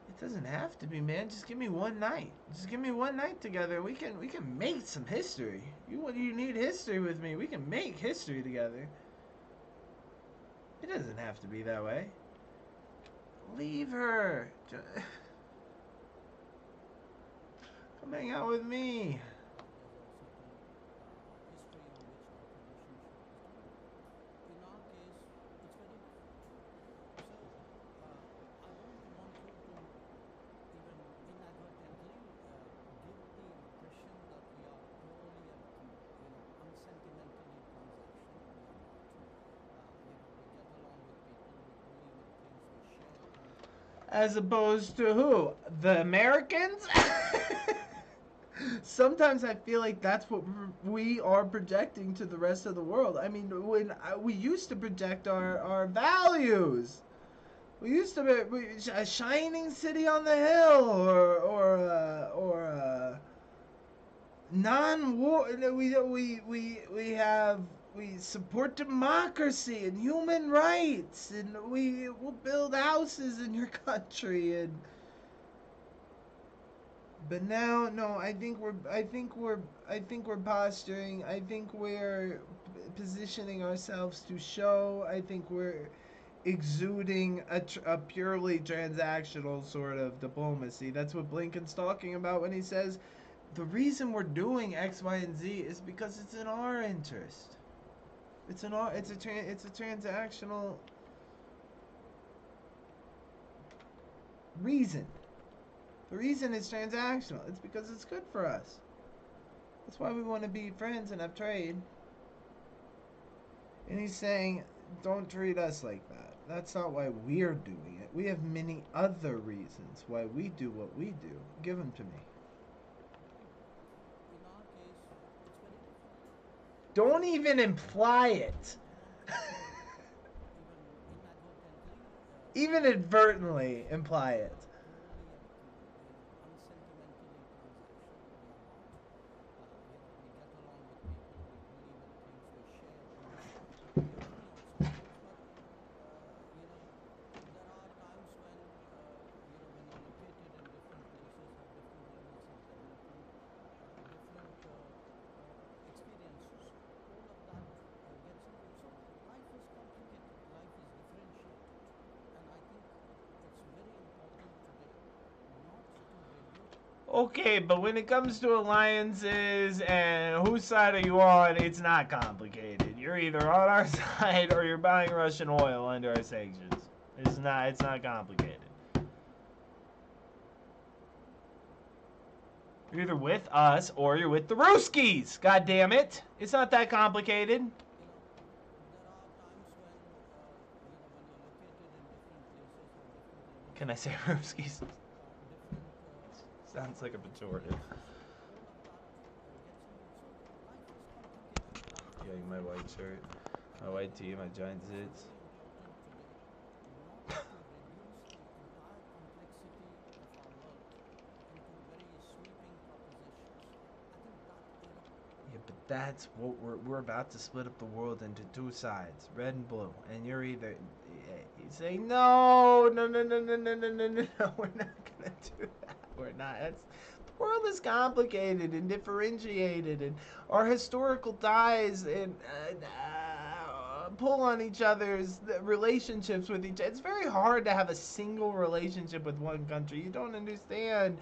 It doesn't have to be, man. Just give me one night. Just give me one night together. We can make some history. You need history with me? We can make history together. It doesn't have to be that way. Leave her. Come hang out with me. As opposed to who? The Americans? Sometimes I feel like that's what we are projecting to the rest of the world. I mean, when we used to project our values. We used to be a shining city on the hill, or non-war. We support democracy and human rights, and we will build houses in your country. But now, no, I think we're posturing. I think we're positioning ourselves to show. I think we're exuding a purely transactional sort of diplomacy. That's what Blinken's talking about when he says the reason we're doing X, Y, and Z is because it's in our interest. It's a transactional reason. The reason it's transactional. It's because it's good for us. That's why we want to be friends and have trade. And he's saying, don't treat us like that. That's not why we're doing it. We have many other reasons why we do what we do. Give them to me. Don't even imply it. Even inadvertently imply it. Okay, but when it comes to alliances and whose side are you on, it's not complicated. You're either on our side or you're buying Russian oil under our sanctions. It's not complicated. You're either with us or you're with the Ruskies. God damn it. It's not that complicated. Can I say Ruskies? Sounds like a pejorative. Yeah, my white shirt, my white tee, my giant zits. Yeah, but that's what we're about to split up the world into two sides, red and blue, and you're either you say no, we're not gonna do that. We're not. The world is complicated and differentiated, and our historical ties and pull on each other's relationships with each other. It's very hard to have a single relationship with one country. You don't understand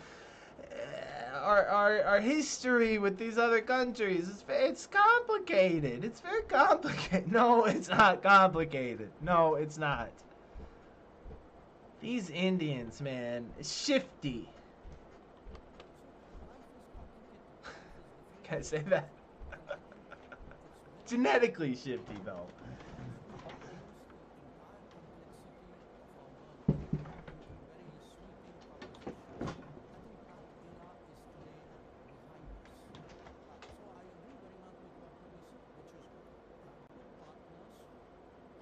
our history with these other countries. It's complicated. It's very complicated. No, it's not complicated. No, it's not. These Indians, man, shifty. So life is complicated. Life is Can I say differentiated. that? And I think it's very Genetically shifty, though. introduce the entire complexity of our world into very sweeping propositions. I think that era is today behind us. So I agree very much with what Tony said, which is good partners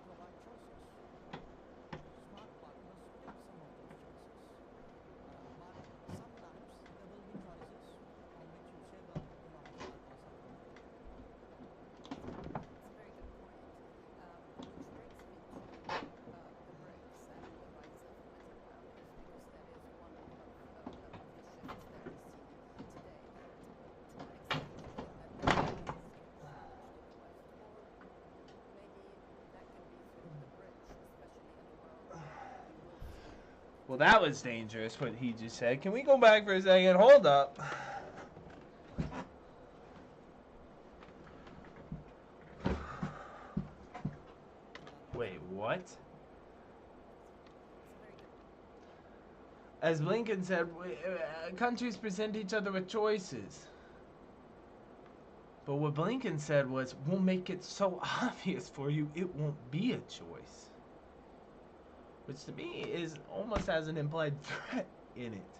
provide choices. Smart partners take some of those choices. But sometimes there will be choices on which you say, well, मुझे तो ऐसा करना है. It's a very good point, which brings me to the BRICS and the rise of emerging powers, because that is one of the shifts that we see today. To what extent do you think that that is going to challenge the U.S., or maybe that can be sort of the bridge, especially in a world where we will see. Well, that was dangerous, what he just said. Can we go back for a second? Hold up. Wait, what? It's a very good point. As Blinken said, countries present each other with choices. But what Blinken said was, we'll make it so obvious for you, it won't be a choice. Which to me is almost has an implied threat in it.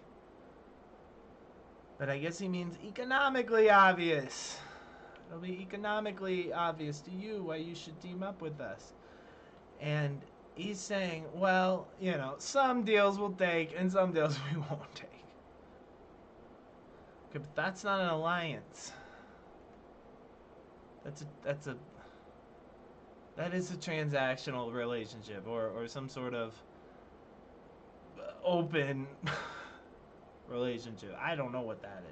But I guess he means economically obvious. It'll be economically obvious to you why you should team up with us. And he's saying, well, you know, some deals we'll take and some deals we won't take. Okay, but that's not an alliance. That is a transactional relationship or some sort of open relationship. I don't know what that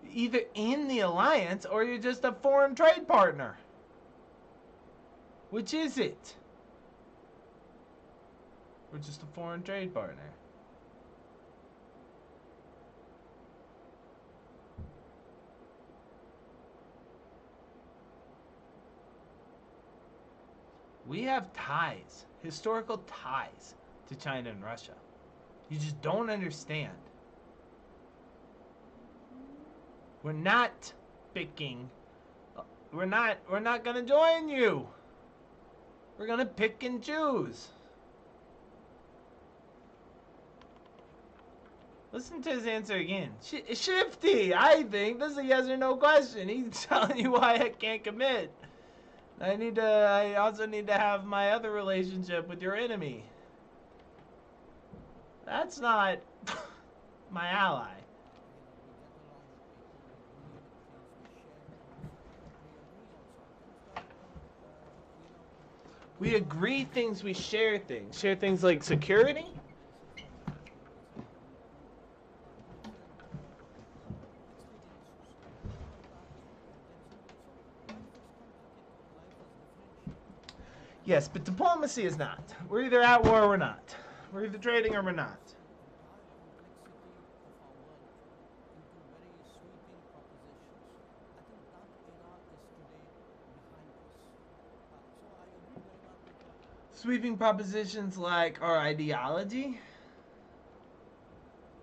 is. Either in the alliance or you're just a foreign trade partner. Which is it? We're just a foreign trade partner. We have ties, historical ties to China and Russia. You just don't understand. We're not picking. We're not gonna join you. We're gonna pick and choose. Listen to his answer again. Shifty, I think. This is a yes or no question. He's telling you why I can't commit. I also need to have my other relationship with your enemy. That's not my ally. We agree things, we share things. We agree things, we share things like security. Yes, but diplomacy is not. We're either at war or we're not. We're either trading or we're not. Sweeping propositions like our ideology.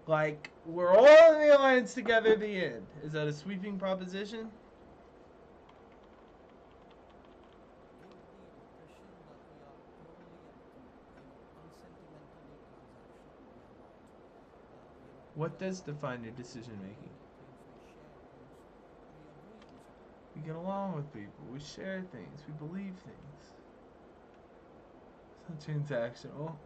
Like, we're all in the alliance together at the end. Is that a sweeping proposition? What does define your decision making? We get along with people. We share things. We believe things. It's not transactional.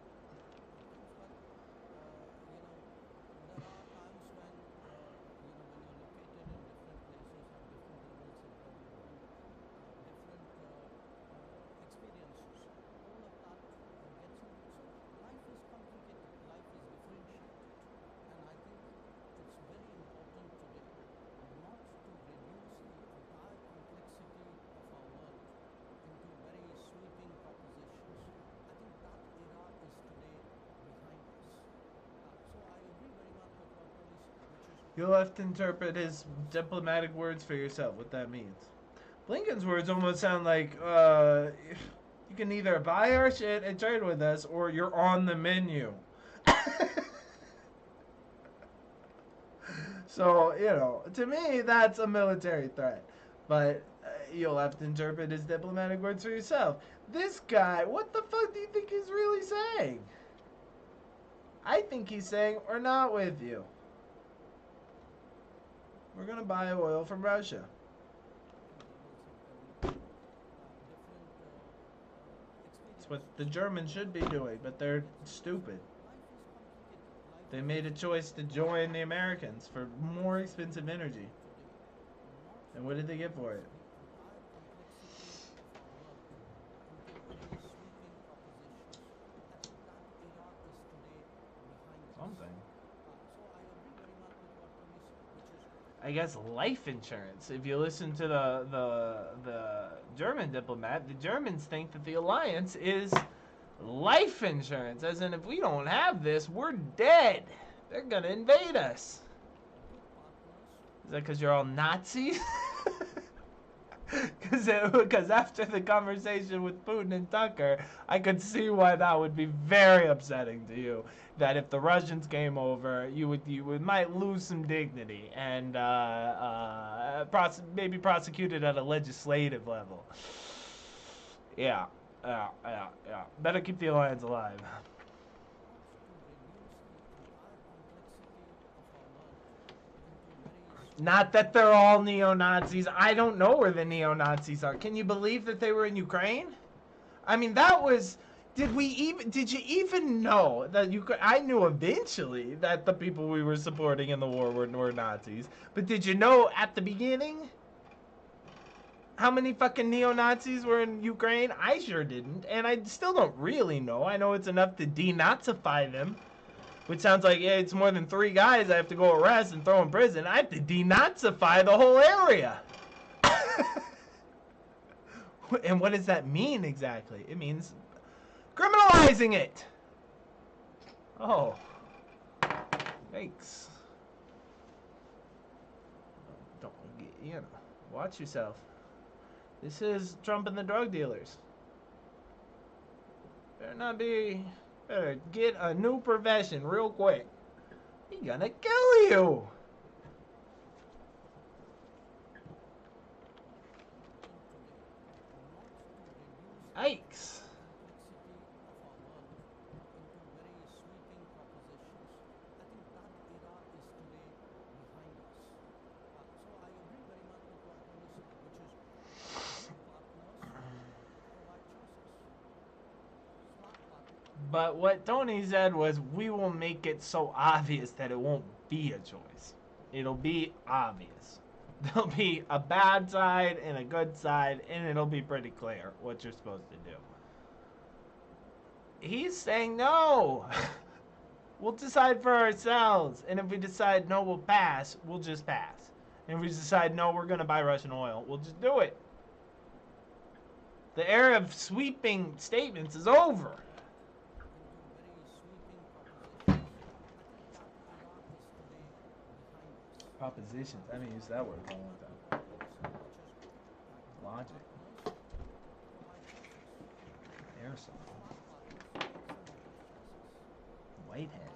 You'll have to interpret his diplomatic words for yourself, what that means. Blinken's words almost sound like, you You can either buy our shit and trade with us, or you're on the menu. So, you know, to me, that's a military threat. But you'll have to interpret his diplomatic words for yourself. This guy, what the fuck do you think he's really saying? I think he's saying, we're not with you. We're going to buy oil from Russia. That's what the Germans should be doing, but they're stupid. They made a choice to join the Americans for more expensive energy. And what did they get for it? Something. I guess life insurance. If you listen to the German diplomat, the Germans think that the alliance is life insurance, as in if we don't have this, we're dead. They're gonna invade us. Is that because you're all Nazis? Because after the conversation with Putin and Tucker, I could see why that would be very upsetting to you. That if the Russians came over, you might lose some dignity and maybe prosecuted at a legislative level. Yeah. Better keep the alliance alive. Not that they're all neo-Nazis. I don't know where the neo-Nazis are. Can you believe that they were in Ukraine? I mean, that was... Did you even know that I knew eventually that the people we were supporting in the war were Nazis. But did you know at the beginning how many fucking neo-Nazis were in Ukraine? I sure didn't. And I still don't really know. I know it's enough to denazify them. Which sounds like, yeah, it's more than 3 guys I have to go arrest and throw in prison. I have to denazify the whole area. And what does that mean exactly? It means criminalizing it. Oh. Thanks. Don't get, you know, watch yourself. This is Trump and the drug dealers. Better not be... Better get a new profession real quick. He's gonna kill you. Yikes. But what Tony said was, we will make it so obvious that it won't be a choice. It'll be obvious. There'll be a bad side and a good side, and it'll be pretty clear what you're supposed to do. He's saying no. We'll decide for ourselves. And if we decide no, we'll pass, we'll just pass. And if we decide no, we're going to buy Russian oil, we'll just do it. The era of sweeping statements is over. Propositions. I haven't used that word for a long time. Logic. Aerosol. Whitehead.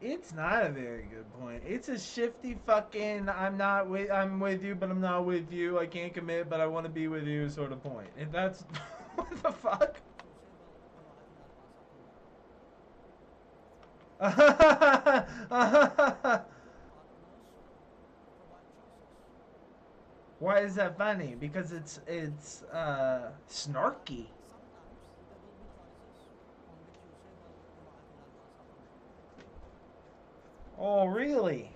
It's not a very good point. It's a shifty fucking I'm with you, but I'm not with you. I can't commit, but I want to be with you sort of point. And that's what the fuck? Why is that funny? Because it's snarky. Oh, really?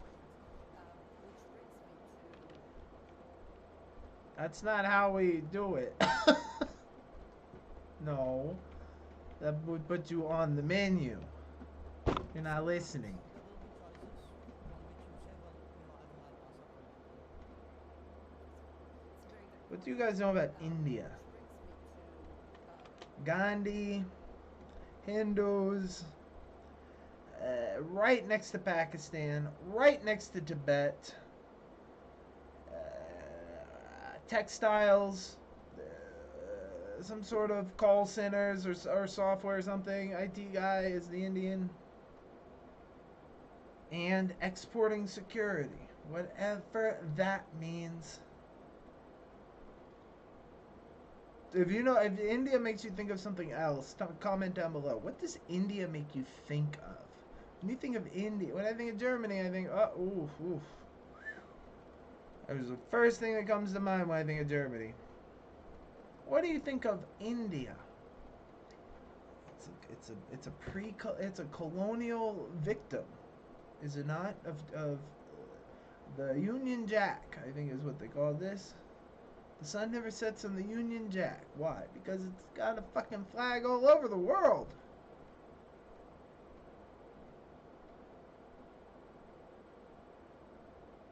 That's not how we do it. No. That would put you on the menu. You're not listening. What do you guys know about India? Which brings me Gandhi, Hindus, right next to Pakistan, right next to Tibet, textiles, some sort of call centers or software or something. IT guy is the Indian. And exporting security, whatever that means. If you know, if India makes you think of something else, comment down below. What does India make you think of? When you think of India, when I think of Germany, I think, oh, oof, oof. That was the first thing that comes to mind when I think of Germany. What do you think of India? It's a colonial victim, is it not? Of the Union Jack, I think is what they call this. The sun never sets on the Union Jack. Why? Because it's got a fucking flag all over the world.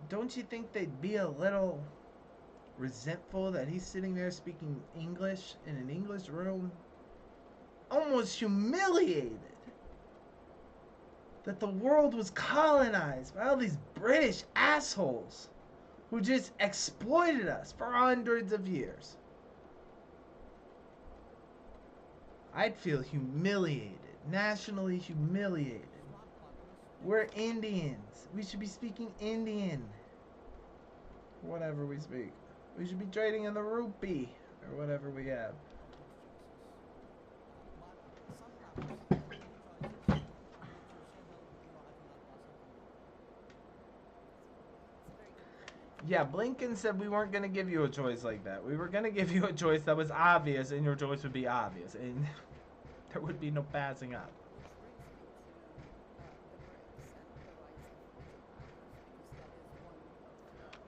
Don't you think they'd be a little resentful that he's sitting there speaking English in an English room? Almost humiliated that the world was colonized by all these British assholes who just exploited us for hundreds of years. I'd feel humiliated, nationally humiliated. We're Indians. We should be speaking Indian. Whatever we speak. We should be trading in the rupee or whatever we have. Yeah, Blinken said we weren't going to give you a choice like that. We were going to give you a choice that was obvious, and your choice would be obvious, and there would be no passing up.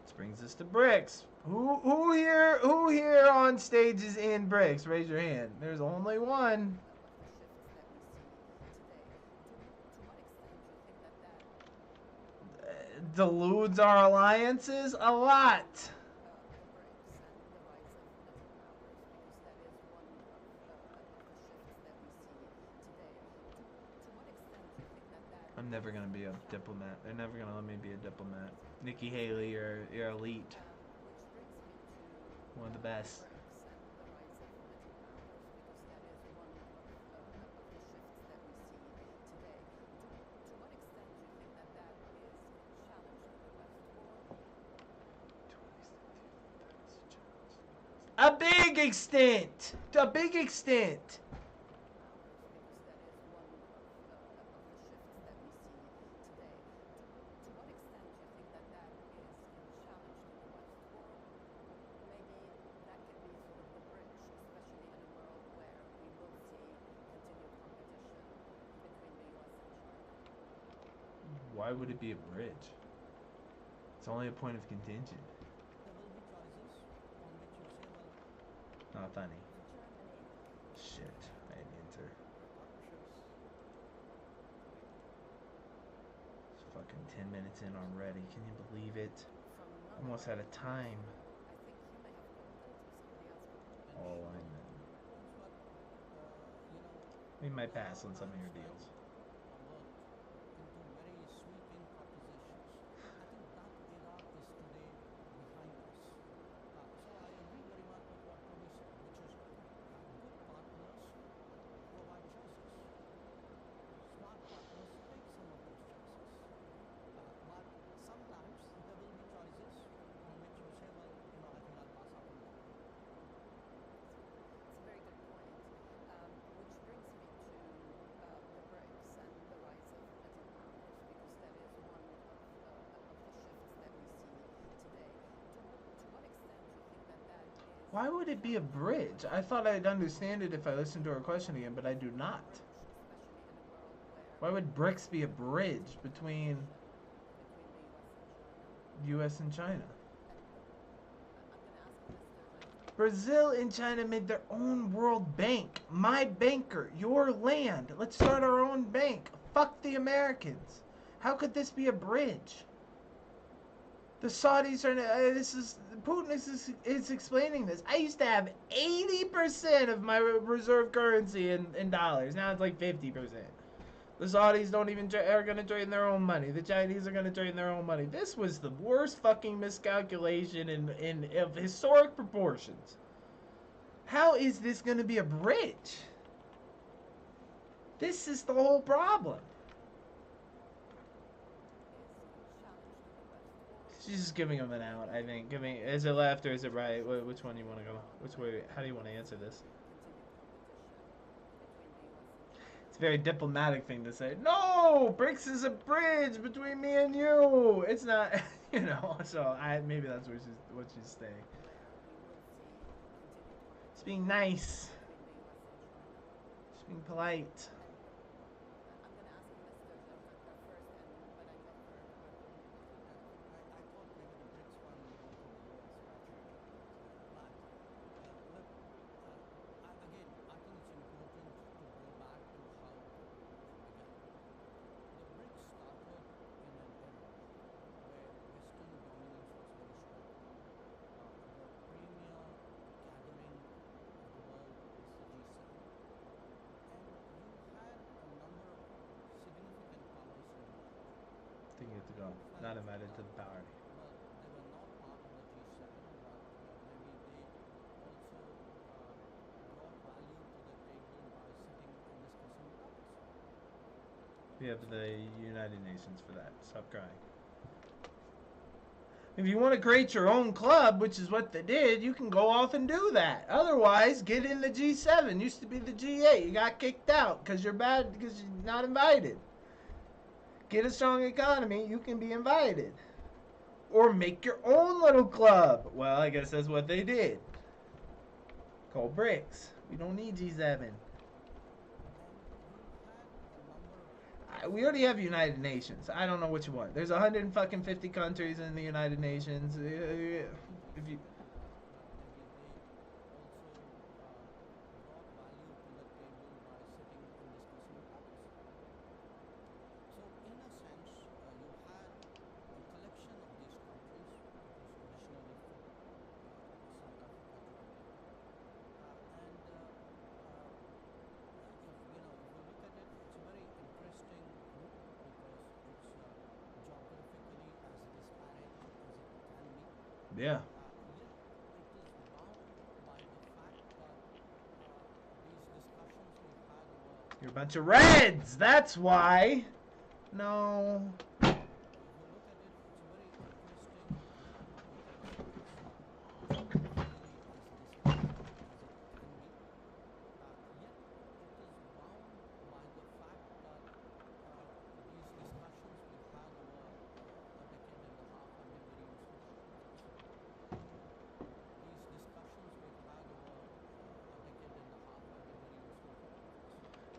Which brings us to BRICS. Who here on stage is in BRICS? Raise your hand. There's only one. Deludes our alliances a lot. I'm never gonna be a diplomat. They're never gonna let me be a diplomat. Nikki Haley, you're elite. One of the best. A big extent. To a big extent. Why would it be a bridge? It's only a point of contention. Not funny. Shit, I didn't enter. It's fucking 10 minutes in already. Can you believe it? Almost out of time. Oh, I know. We might pass on some of your deals. Why would it be a bridge? I thought I'd understand it if I listened to her question again, but I do not. Why would BRICS be a bridge between US and China? Brazil and China made their own world bank. My banker, your land. Let's start our own bank. Fuck the Americans. How could this be a bridge? The Saudis are. This is Putin is explaining this. I used to have 80% of my reserve currency in dollars. Now it's like 50%. The Saudis don't even are gonna drain their own money. The Chinese are gonna drain their own money. This was the worst fucking miscalculation in of historic proportions. How is this gonna be a bridge? This is the whole problem. She's just giving him an out, I think. Is it left or is it right? Which one do you want to go? Which way? How do you want to answer this? It's a very diplomatic thing to say. No, BRICS is a bridge between me and you. It's not, you know. So maybe that's what she's saying. It's being nice. She's being polite. To go, not invited to the party. We have the United Nations for that. Stop crying. If you want to create your own club, which is what they did, you can go off and do that. Otherwise, get in the G7. Used to be the G8. You got kicked out because you're bad, because you're not invited. Get a strong economy, you can be invited. Or make your own little club. Well, I guess that's what they did. Called BRICS. We don't need G7. We already have United Nations. I don't know what you want. There's 150 countries in the United Nations. If you... Yeah. You're a bunch of Reds! That's why! No.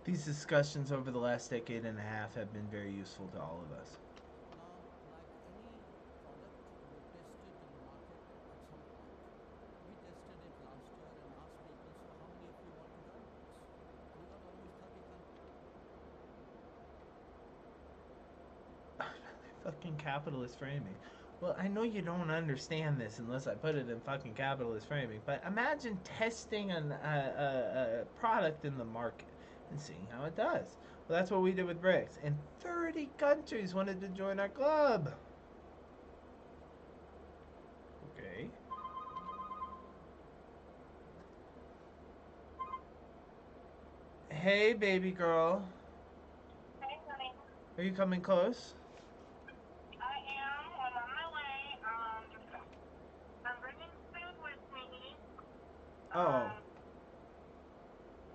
These discussions over the last decade and a half have been very useful to all of us. Fucking capitalist framing. Well, I know you don't understand this unless I put it in fucking capitalist framing, but imagine testing a product in the market and seeing how it does. Well, that's what we did with BRICS. And 30 countries wanted to join our club. Okay. Hey, baby girl. Hey, honey. Are you coming close? I am. I'm on my way. I'm bringing food with me. Oh.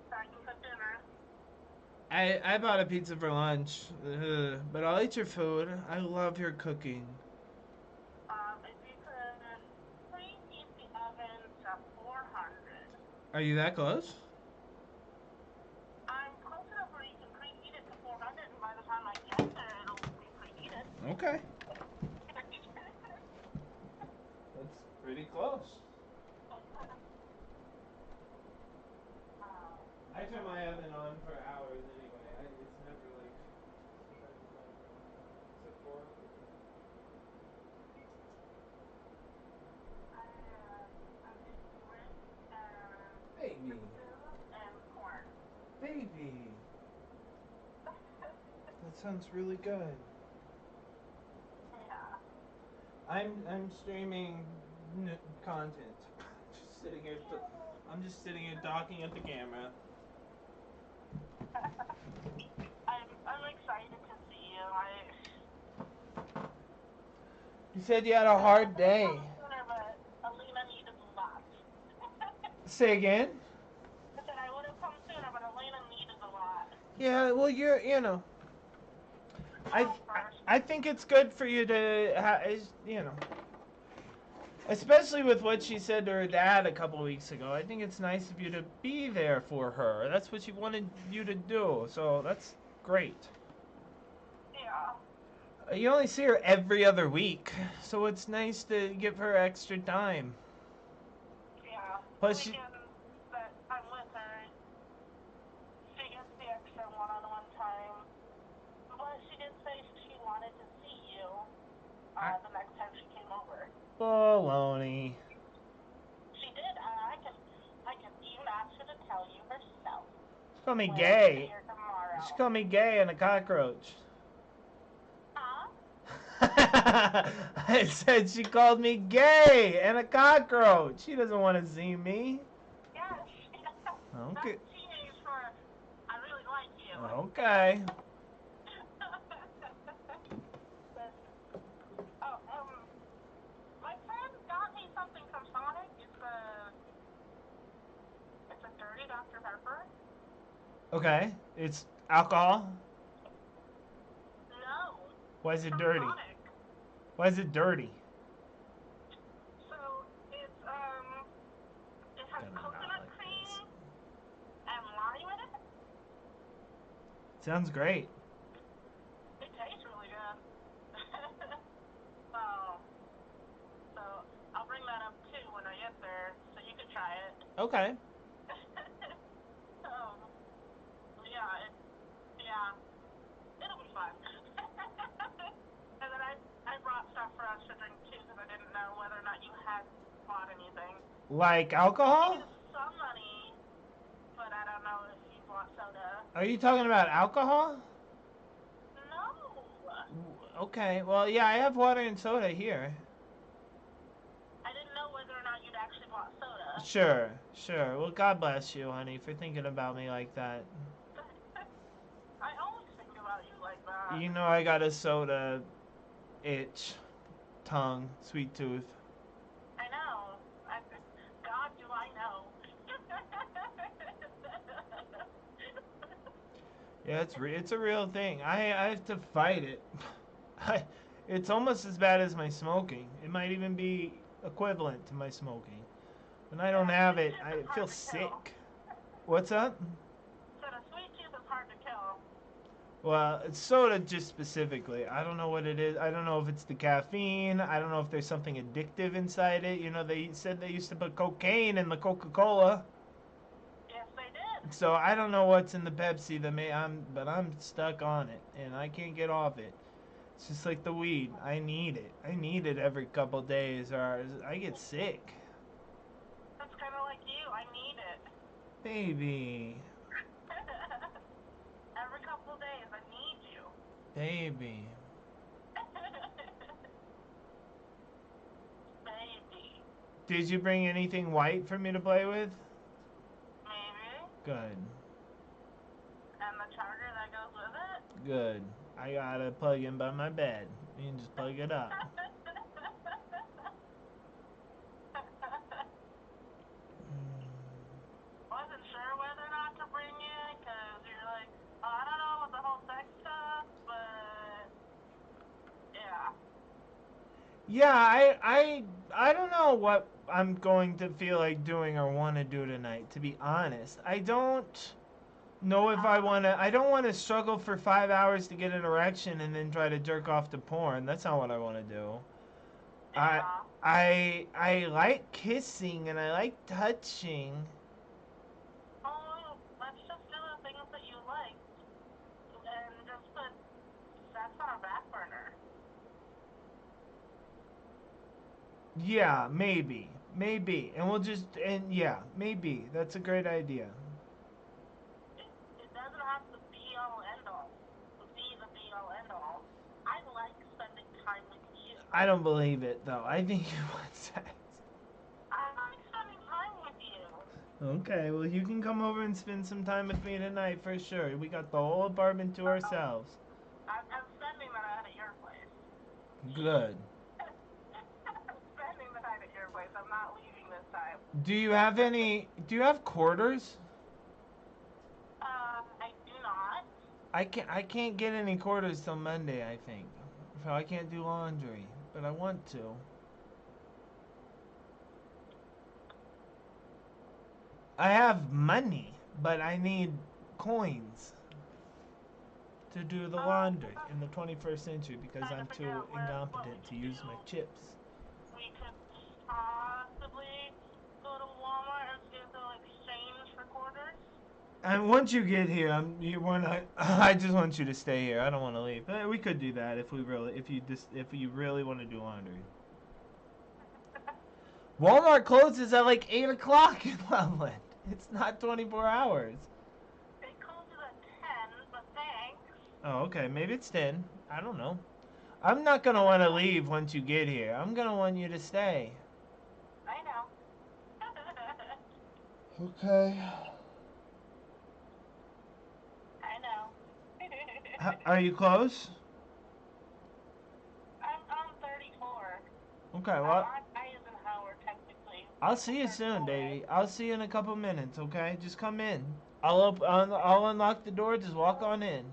So I can cook dinner. I bought a pizza for lunch, but I'll eat your food. I love your cooking. If you could please keep the oven to 400. Are you that close? I'm close enough where you can preheat it to 400, and by the time I get there, it'll be preheated. Okay. That's pretty close. I turn my oven on for hours anyway. It's never like... Except for... Baby. That sounds really good. Yeah. I'm streaming content. Just sitting here. I'm just sitting here talking at the camera. I'm excited to see you. You said you had a hard day. Sooner, but Alina needed a lot. Say again? I said I would have come sooner, but Alina needed a lot. Yeah, well, you know. I think it's good for you to, especially with what she said to her dad a couple weeks ago. I think it's nice of you to be there for her. That's what she wanted you to do, so that's great. Yeah. You only see her every other week, so it's nice to give her extra time. Yeah. Plus, The weekend that I'm with her, she gets the extra one-on-one time. But she did say she wanted to see you the next time she came over. baloney. She did. I can even ask her to tell you herself. She called me when gay. she's here tomorrow. She called me gay and a cockroach. Huh? I said she called me gay and a cockroach. She doesn't want to see me. Yes. Okay. That's teenage for I really like you. Okay. My friend got me something from Sonic. It's a dirty Dr. Pepper. Okay. It's alcohol. No. Why is it From dirty? Sonic. Why is it dirty? So it has Gonna not coconut like cream and lime in it. Sounds great. It tastes really good. So I'll bring that up too when I get there, so you can try it. Okay. It'll be fun. And then I brought stuff for us to drink too, because I didn't know whether or not you had bought anything. Like alcohol? I used some money, but I don't know if you bought soda. Are you talking about alcohol? No. Okay. Well, yeah, I have water and soda here. I didn't know whether or not you'd actually bought soda. Sure, sure. Well, God bless you, honey, for thinking about me like that. I always think about you like that. You know I got a soda itch, tongue, sweet tooth. I know. God, do I know. Yeah, it's a real thing. I have to fight it. It's almost as bad as my smoking. It might even be equivalent to my smoking. When I don't have it, I feel sick. What's up? So the sweet tooth is hard to kill. Well, it's soda just specifically. I don't know what it is. I don't know if it's the caffeine. I don't know if there's something addictive inside it. You know, they said they used to put cocaine in the Coca-Cola. Yes, they did. So I don't know what's in the Pepsi but I'm stuck on it and I can't get off it. It's just like the weed. I need it. I need it every couple days or I get sick. That's kind of like you. I need it. Baby. Every couple days, I need you. Baby. Baby. Did you bring anything white for me to play with? Maybe. Good. And the charger that goes with it? Good. I got a plug in by my bed. You can just plug it up. Wasn't sure whether or not to bring it, because you're like, oh, I don't know about the whole sex stuff, but yeah. Yeah, I don't know what I'm going to feel like doing or want to do tonight, to be honest. I don't know if I don't want to struggle for 5 hours to get an erection and then try to jerk off to porn. That's not what I want to do. Yeah. I like kissing and I like touching. Oh, let's just do the things that you like, and just put sex on a back burner. Yeah, maybe. Maybe. And we'll just, and yeah, maybe. That's a great idea. not the be-all end-all. The be-all end-all. I like spending time with you. I don't believe it though. I think you want sex. I like spending time with you. Okay, well you can come over and spend some time with me tonight for sure. We got the whole apartment to ourselves. I'm spending the night at your place. Good. I'm spending the night at your place. I'm not leaving this time. Do you have quarters? I do not. I can't get any quarters till Monday, I think. So I can't do laundry, but I want to. I have money, but I need coins to do the laundry in the 21st century because I'm too incompetent to use my chips. We could possibly go to Walmart and see if they'll exchange for quarters. And once you get here, I just want you to stay here. I don't want to leave. But we could do that if you really want to do laundry. Walmart closes at like 8 o'clock in Loveland. It's not 24 hours. It closes at 10, but thanks. Oh, okay. Maybe it's 10. I don't know. I'm not going to want to leave once you get here. I'm going to want you to stay. I know. Okay. I know. Are you close? I'm on 34. Okay, I'm well, on Eisenhower, technically. I'll see you soon, baby. I'll see you in a couple minutes, okay? Just come in. I'll unlock the door. Just walk on in.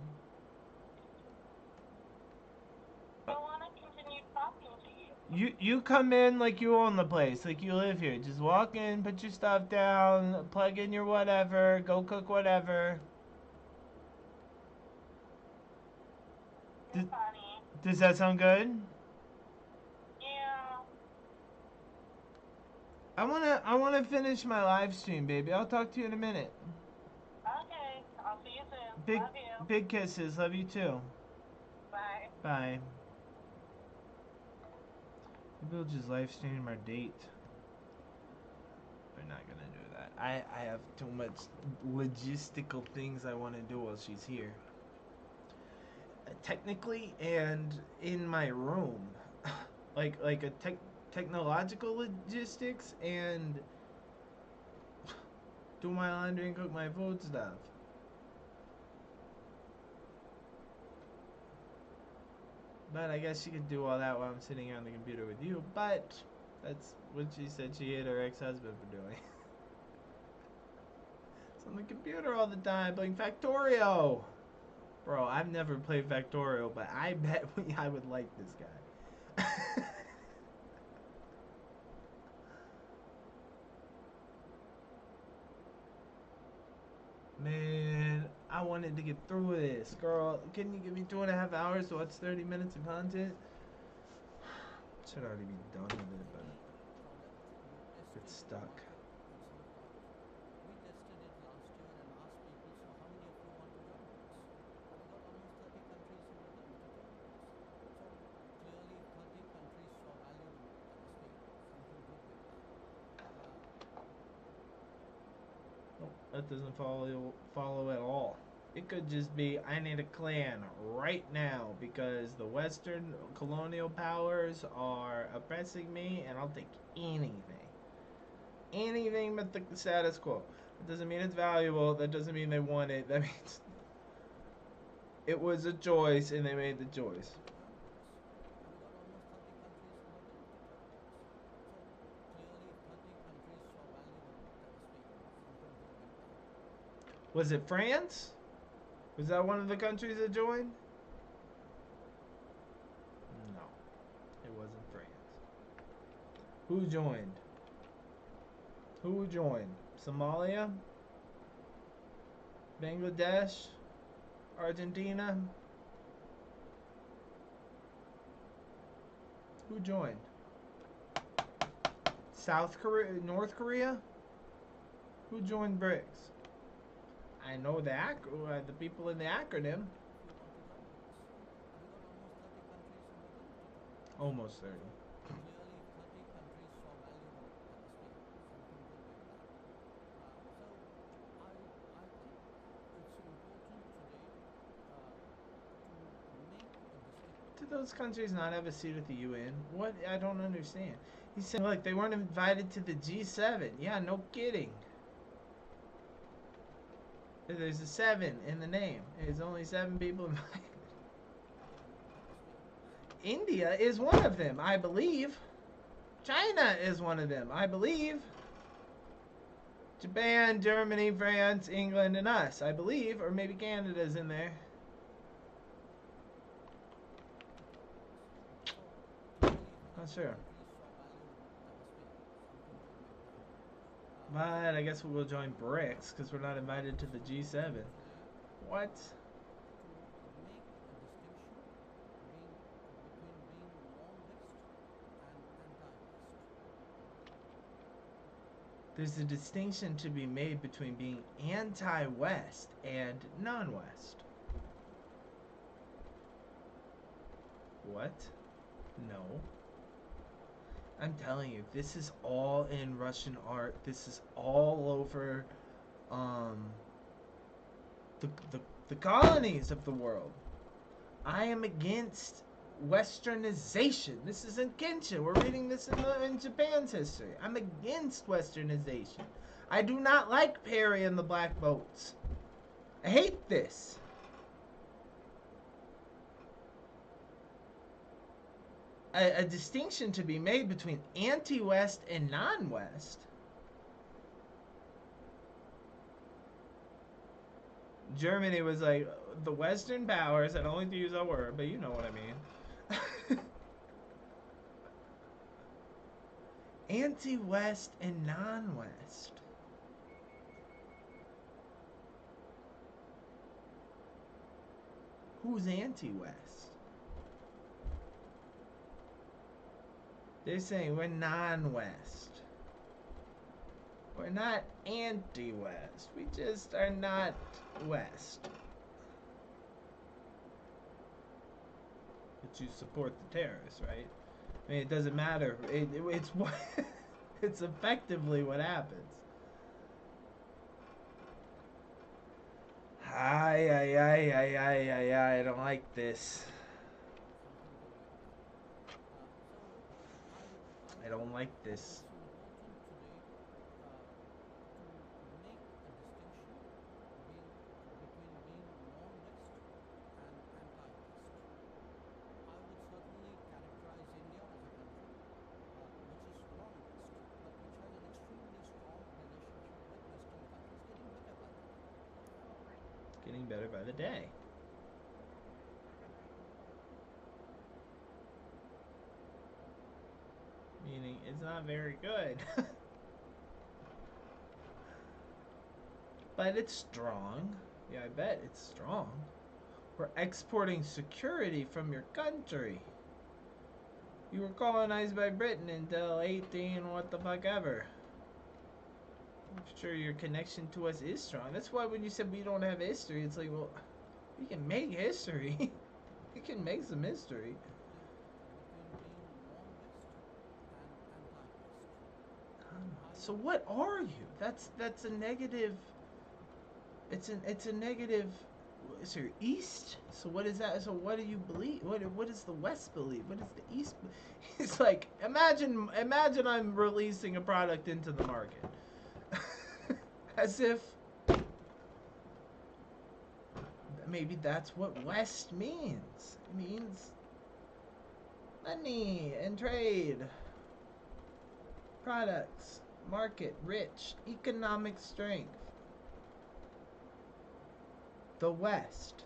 I want to continue talking to you. You come in like you own the place, like you live here. Just walk in, put your stuff down, plug in your whatever, go cook whatever. You're funny. Does that sound good? Yeah. I wanna finish my live stream, baby. I'll talk to you in a minute. Okay. I'll see you soon. Love you. Big kisses. Love you too. Bye. Bye. Maybe we'll just live stream our date. We're not gonna do that. I have too much logistical things I want to do while she's here. Technically, and in my room, like a technological logistics and do my laundry and cook my food stuff. But I guess she could do all that while I'm sitting here on the computer with you. But that's what she said she hit her ex-husband for doing. It's on the computer all the time playing Factorio. Bro, I've never played Factorio, but I bet I would like this guy. Man, I wanted to get through this. Girl, can you give me 2.5 hours to watch 30 minutes of content? Should already be done with it, but it's stuck. We tested it last year and asked people, so how many of you want to join us? We got almost 30 countries in the world to join us. So clearly 30 countries saw value in it. That must be something good with that. Nope, that doesn't follow at all. It could just be I need a clan right now because the Western colonial powers are oppressing me and I'll take anything. Anything but the status quo. That doesn't mean it's valuable. That doesn't mean they want it. That means it was a choice and they made the choice. Was it France? Was that one of the countries that joined? No, it wasn't France. Who joined? Who joined? Somalia? Bangladesh? Argentina? Who joined? South Korea? North Korea? Who joined BRICS? I know the people in the acronym. Almost 30. Do those countries not have a seat at the UN? What? I don't understand. He's saying, look, they weren't invited to the G7. Yeah, no kidding. There's a 7 in the name. There's only 7 people invited. India is one of them, I believe. China is one of them, I believe. Japan, Germany, France, England, and us, I believe. Or maybe Canada's in there. Not sure. But I guess we'll join BRICS because we're not invited to the G7. What? There's a distinction to be made between being anti-West and non-West. What? No. I'm telling you, this is all in Russian art. This is all over the colonies of the world. I am against Westernization. This isn't Kenshin. We're reading this in Japan's history. I'm against Westernization. I do not like Perry and the Black Boats. I hate this. A distinction to be made between anti-West and non-West. Germany was like, the Western powers, I don't like to use that word, but you know what I mean. Anti-West and non-West. Who's anti-West? They're saying we're non-West. We're not anti-West. We just are not West. But you support the terrorists, right? I mean, it doesn't matter. It's what it's effectively what happens. I don't like this. I don't like this. Getting better by the day. Meaning it's not very good. But it's strong. Yeah, I bet it's strong. We're exporting security from your country. You were colonized by Britain until 18 what the fuck ever. I'm sure your connection to us is strong. That's why when you said we don't have history, it's like, well, we can make history. We can make some history. So what are you? That's a negative. It's a negative. Is there East? So what is that? So what do you believe? What does the West believe? What does the East believe? It's like imagine I'm releasing a product into the market. As if maybe that's what West means. It means money and trade, products, market, rich, economic strength. The West.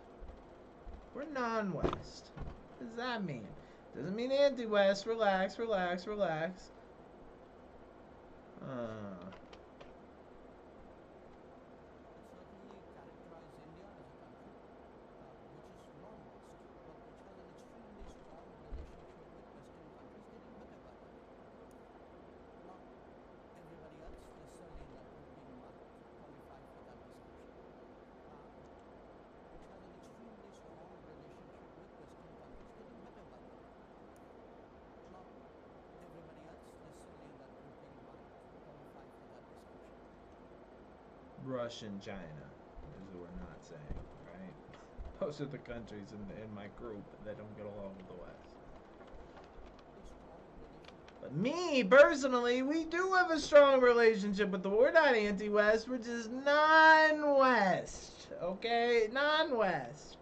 We're non-West. What does that mean? Doesn't mean anti-West. Relax, relax, relax. Russian China is what we're not saying, right? Those are the countries in my group that don't get along with the West. But me, personally, we do have a strong relationship with the We're not anti-West, we're just non-West. Okay? Non-West.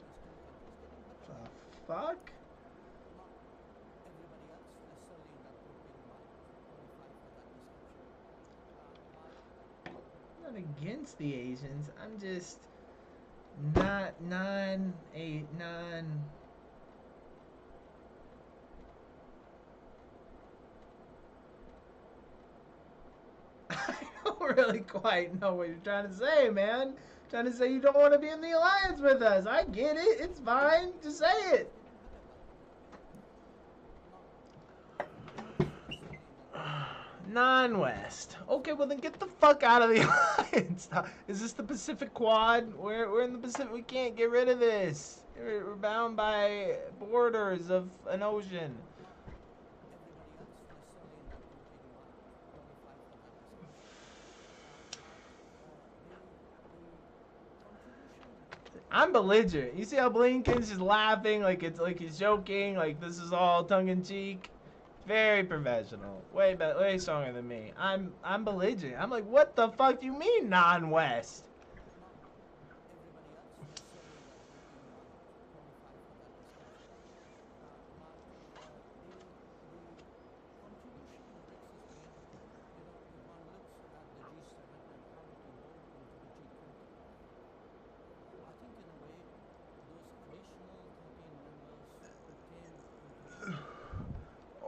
The fuck? Everybody else necessarily in that group being might qualify for that description. I'm not against the Asians. I'm just not non. I don't really quite know what you're trying to say, man. Trying to say you don't want to be in the alliance with us. I get it. It's fine. Just say it. Non-West. Okay, well then get the fuck out of the alliance. Is this the Pacific Quad? We're in the Pacific. We can't get rid of this. We're bound by borders of an ocean. I'm belligerent. You see how Blinken's just laughing like it's like he's joking, like this is all tongue in cheek. Very professional. Way stronger than me. I'm belligerent. I'm like, what the fuck do you mean non-West?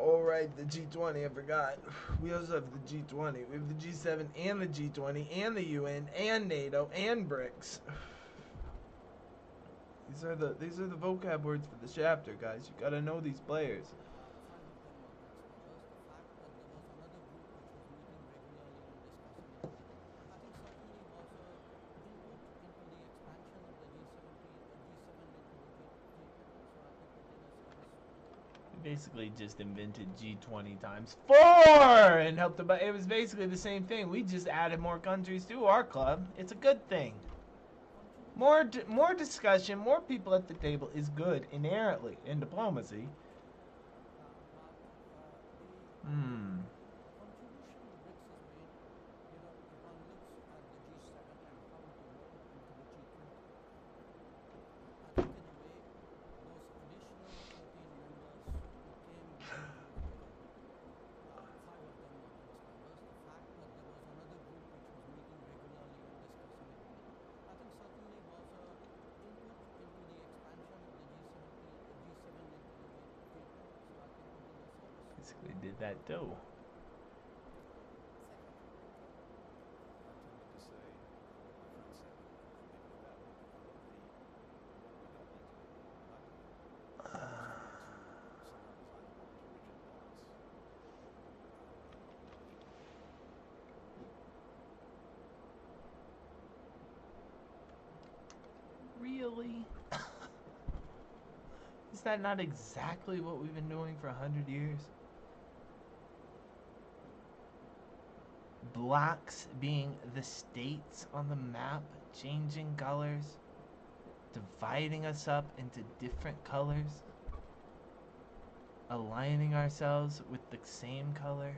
Oh, right, the G20, I forgot. We also have the G20. We have the G7 and the G20 and the UN and NATO and BRICS. These are the vocab words for the chapter, guys. You gotta know these players. Basically just invented G20 times 4 and helped about it. Was basically the same thing. We just added more countries to our club. It's a good thing. More discussion, more people at the table is good inherently in diplomacy. Basically did that too. Really? Is that not exactly what we've been doing for 100 years? Blocks being the states on the map, changing colors, dividing us up into different colors, aligning ourselves with the same color.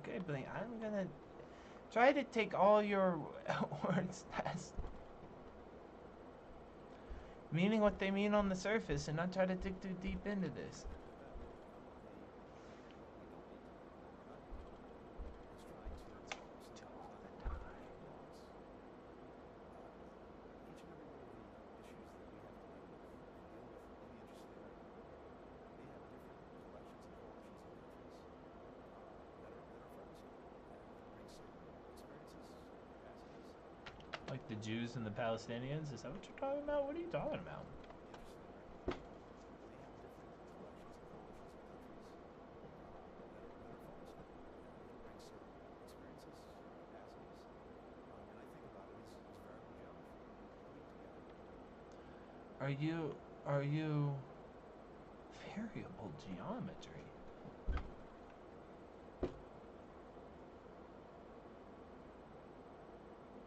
Okay, Blink, I'm gonna try to take all your words as meaning what they mean on the surface and not try to dig too deep into this. Like the Jews and the Palestinians? Is that what you're talking about? What are you talking about? Are you variable geometry?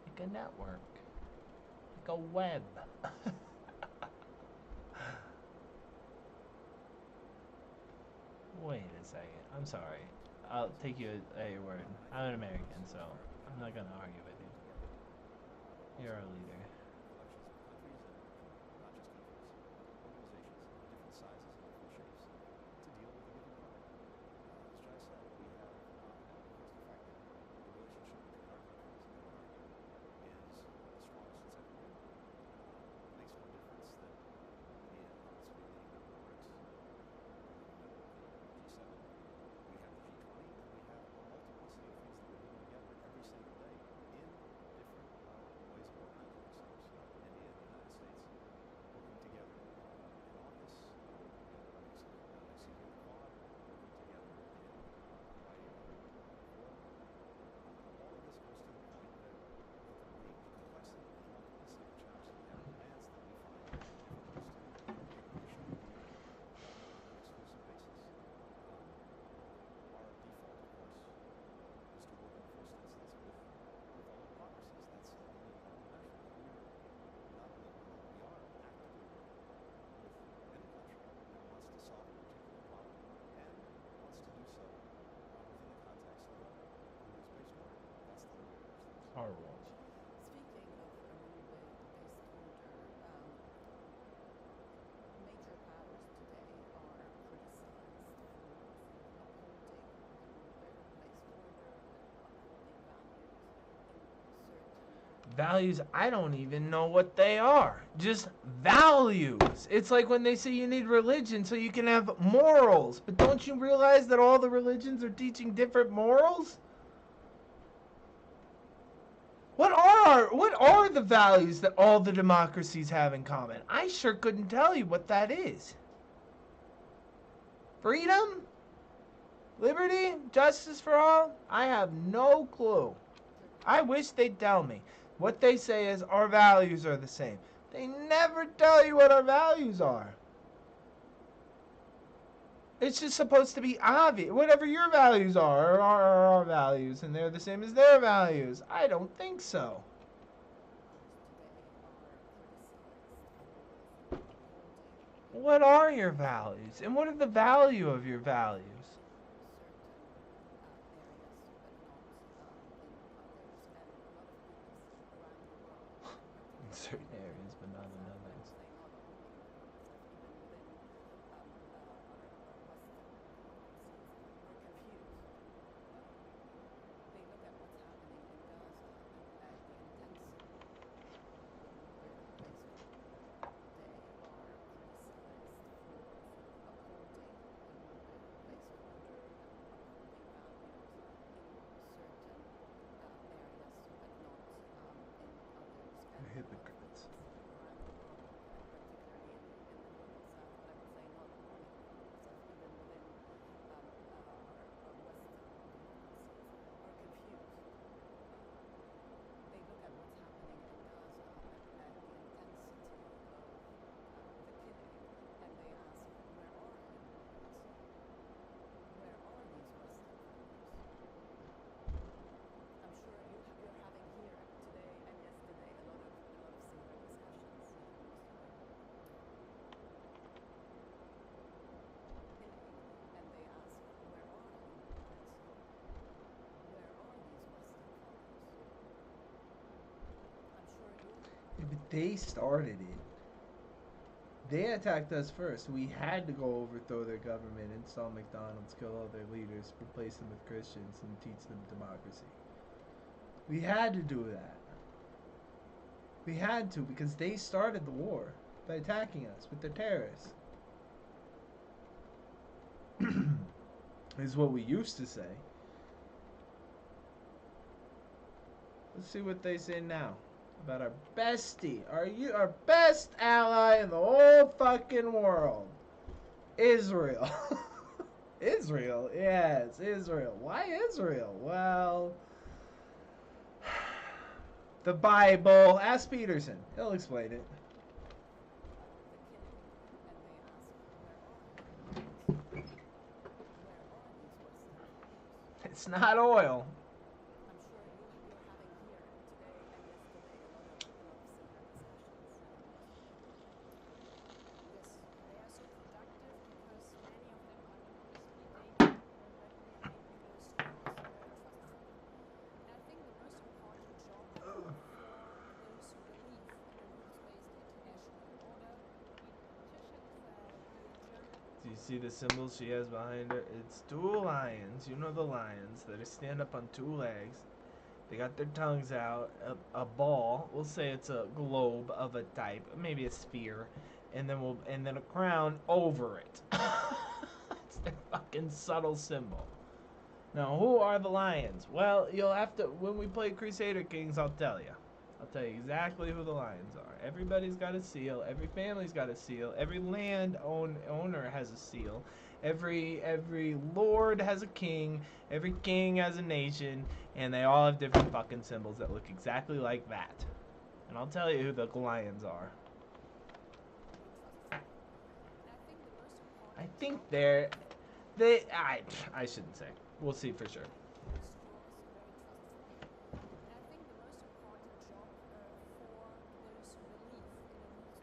Like a network. like a web. Wait a second. I'm sorry. I'll take you at your word. I'm an American, so I'm not gonna argue with you. You're our leader. Our rules. Speaking of a rule-based order, major powers today are criticized for upholding the rule-based order, upholding values in certain. Values, I don't even know what they are. Just values. It's like when they say you need religion so you can have morals. But don't you realize that all the religions are teaching different morals? What are the values that all the democracies have in common? I sure couldn't tell you what that is. Freedom? Liberty? Justice for all? I have no clue. I wish they'd tell me. What they say is our values are the same. They never tell you what our values are. It's just supposed to be obvious. Whatever your values are our values, and they're the same as their values. I don't think so. What are your values? And what are the value of your values? In certain areas, but not in others. Hypocrites. Yeah, but they started it. They attacked us first. We had to go overthrow their government, install McDonald's, kill all their leaders, replace them with Christians, and teach them democracy. We had to do that. We had to because they started the war by attacking us with their terrorists. Is what we used to say. Let's see what they say now about our bestie, our best ally in the whole fucking world, Israel. Israel, yes, Israel. Why Israel? Well, the Bible. Ask Peterson. He'll explain it. It's not oil. see the symbol she has behind her? It's two lions. You know the lions that stand up on two legs. They got their tongues out. A ball. We'll say it's a globe of a type, maybe a sphere, and then a crown over it. It's their fucking subtle symbol. Now, who are the lions? Well, you'll have to, when we play Crusader Kings, I'll tell you. I'll tell you exactly who the lions are. Everybody's got a seal. Every family's got a seal. Every owner has a seal. Every lord has a king. Every king has a nation. And they all have different fucking symbols that look exactly like that. And I'll tell you who the lions are. I think I shouldn't say. We'll see for sure.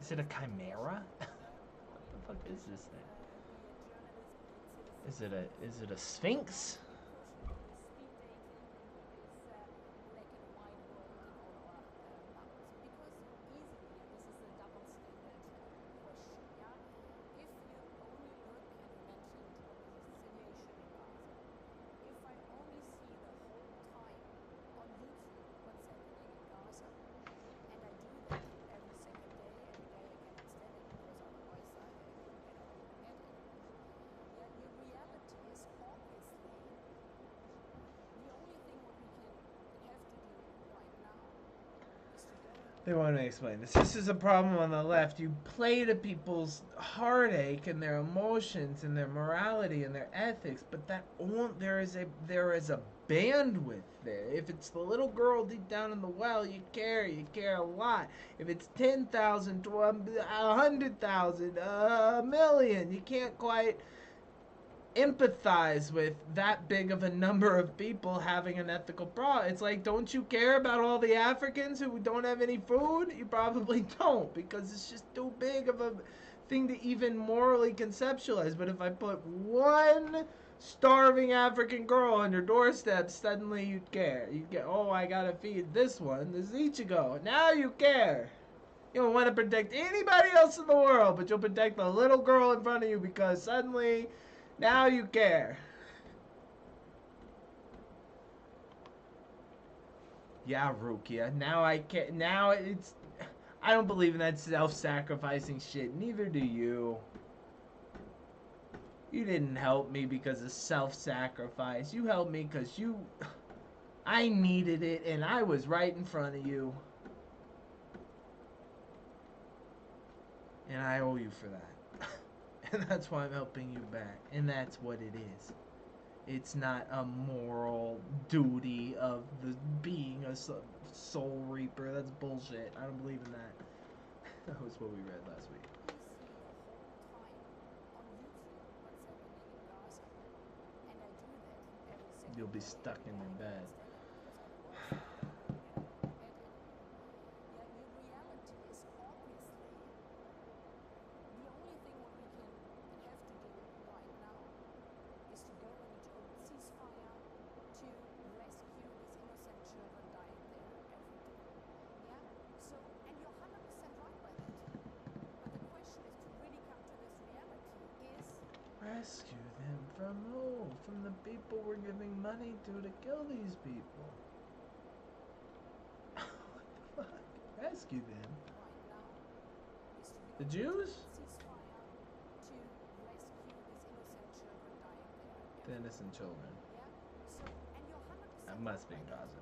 Is it a chimera? What the fuck is this thing? Is it a sphinx? They want to explain this. This is a problem on the left. You play to people's heartache and their emotions and their morality and their ethics, but there is a bandwidth there. If it's the little girl deep down in the well, you care a lot. If it's 10,000 to 100,000, a million, you can't quite empathize with that big of a number of people having an ethical problem. It's like, don't you care about all the Africans who don't have any food? You probably don't, because it's just too big of a thing to even morally conceptualize. But if I put one starving African girl on your doorstep, suddenly you'd care. You'd get, oh, I gotta feed this one, this Ichigo. Now you care. You don't want to protect anybody else in the world, but you'll protect the little girl in front of you because suddenly now you care. Yeah, Rukia. Now I can. Now it's. I don't believe in that self-sacrificing shit. Neither do you. You didn't help me because of self-sacrifice. You helped me because you. I needed it, and I was right in front of you. And I owe you for that. And that's why I'm helping you back. And that's what it is. It's not a moral duty of the being a soul reaper. That's bullshit. I don't believe in that. That was what we read last week. You'll be stuck in your bed. Rescue them from who? From the people we're giving money to kill these people. What the fuck? Rescue them? The Jews? The innocent children. That must be in Gaza.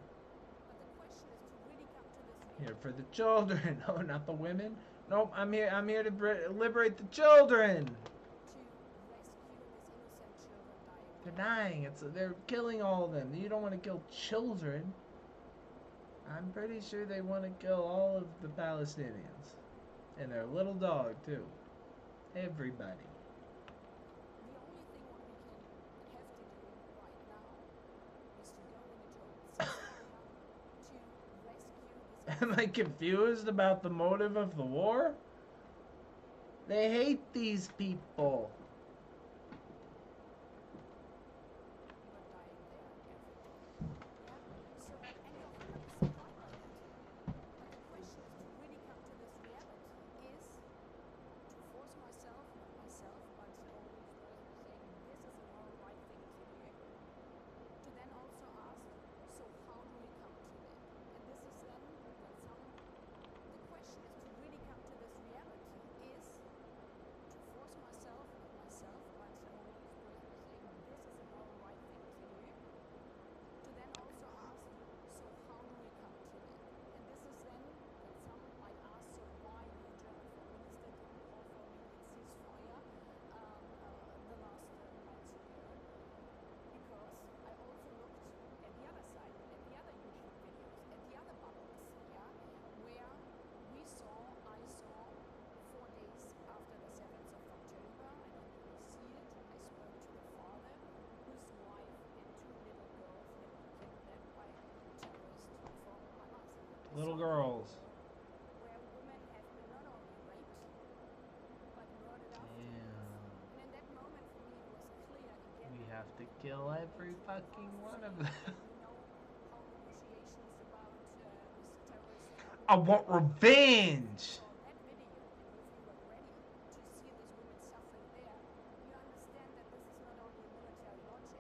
Here for the children. Oh, not the women? Nope, I'm here to liberate the children. They're dying. They're killing all of them. You don't want to kill children. I'm pretty sure they want to kill all of the Palestinians. And their little dog, too. Everybody. Am I confused about the motive of the war? They hate these people. Little girls. where women have been not only raped, but murdered afterwards. Damn. And in that moment, for me, it was clear again. We have to kill every fucking one of them. We know how negotiations about with terrorists I want revenge. saw that video, and if you were ready to see these women suffering there, you understand that this is not only military logic,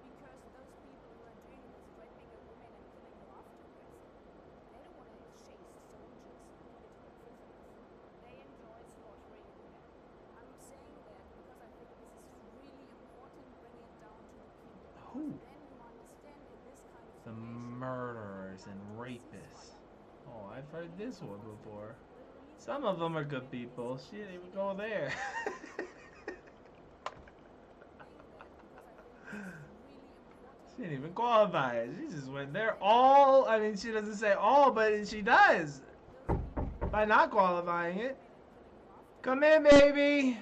because those people who are doing this, raping a woman and killing her afterwards, they don't want to chase soldiers and political prisoners. They enjoy slaughtering women. I'm saying that because I think this is really important, bringing it down to the people. Who? Then you understand in this kind of The situation, murderers and rapists. Oh, I've heard this one before. Some of them are good people. She didn't even go there. She didn't even qualify. She just went there. All, I mean, she doesn't say all, but she does. By not qualifying it. Come in, baby.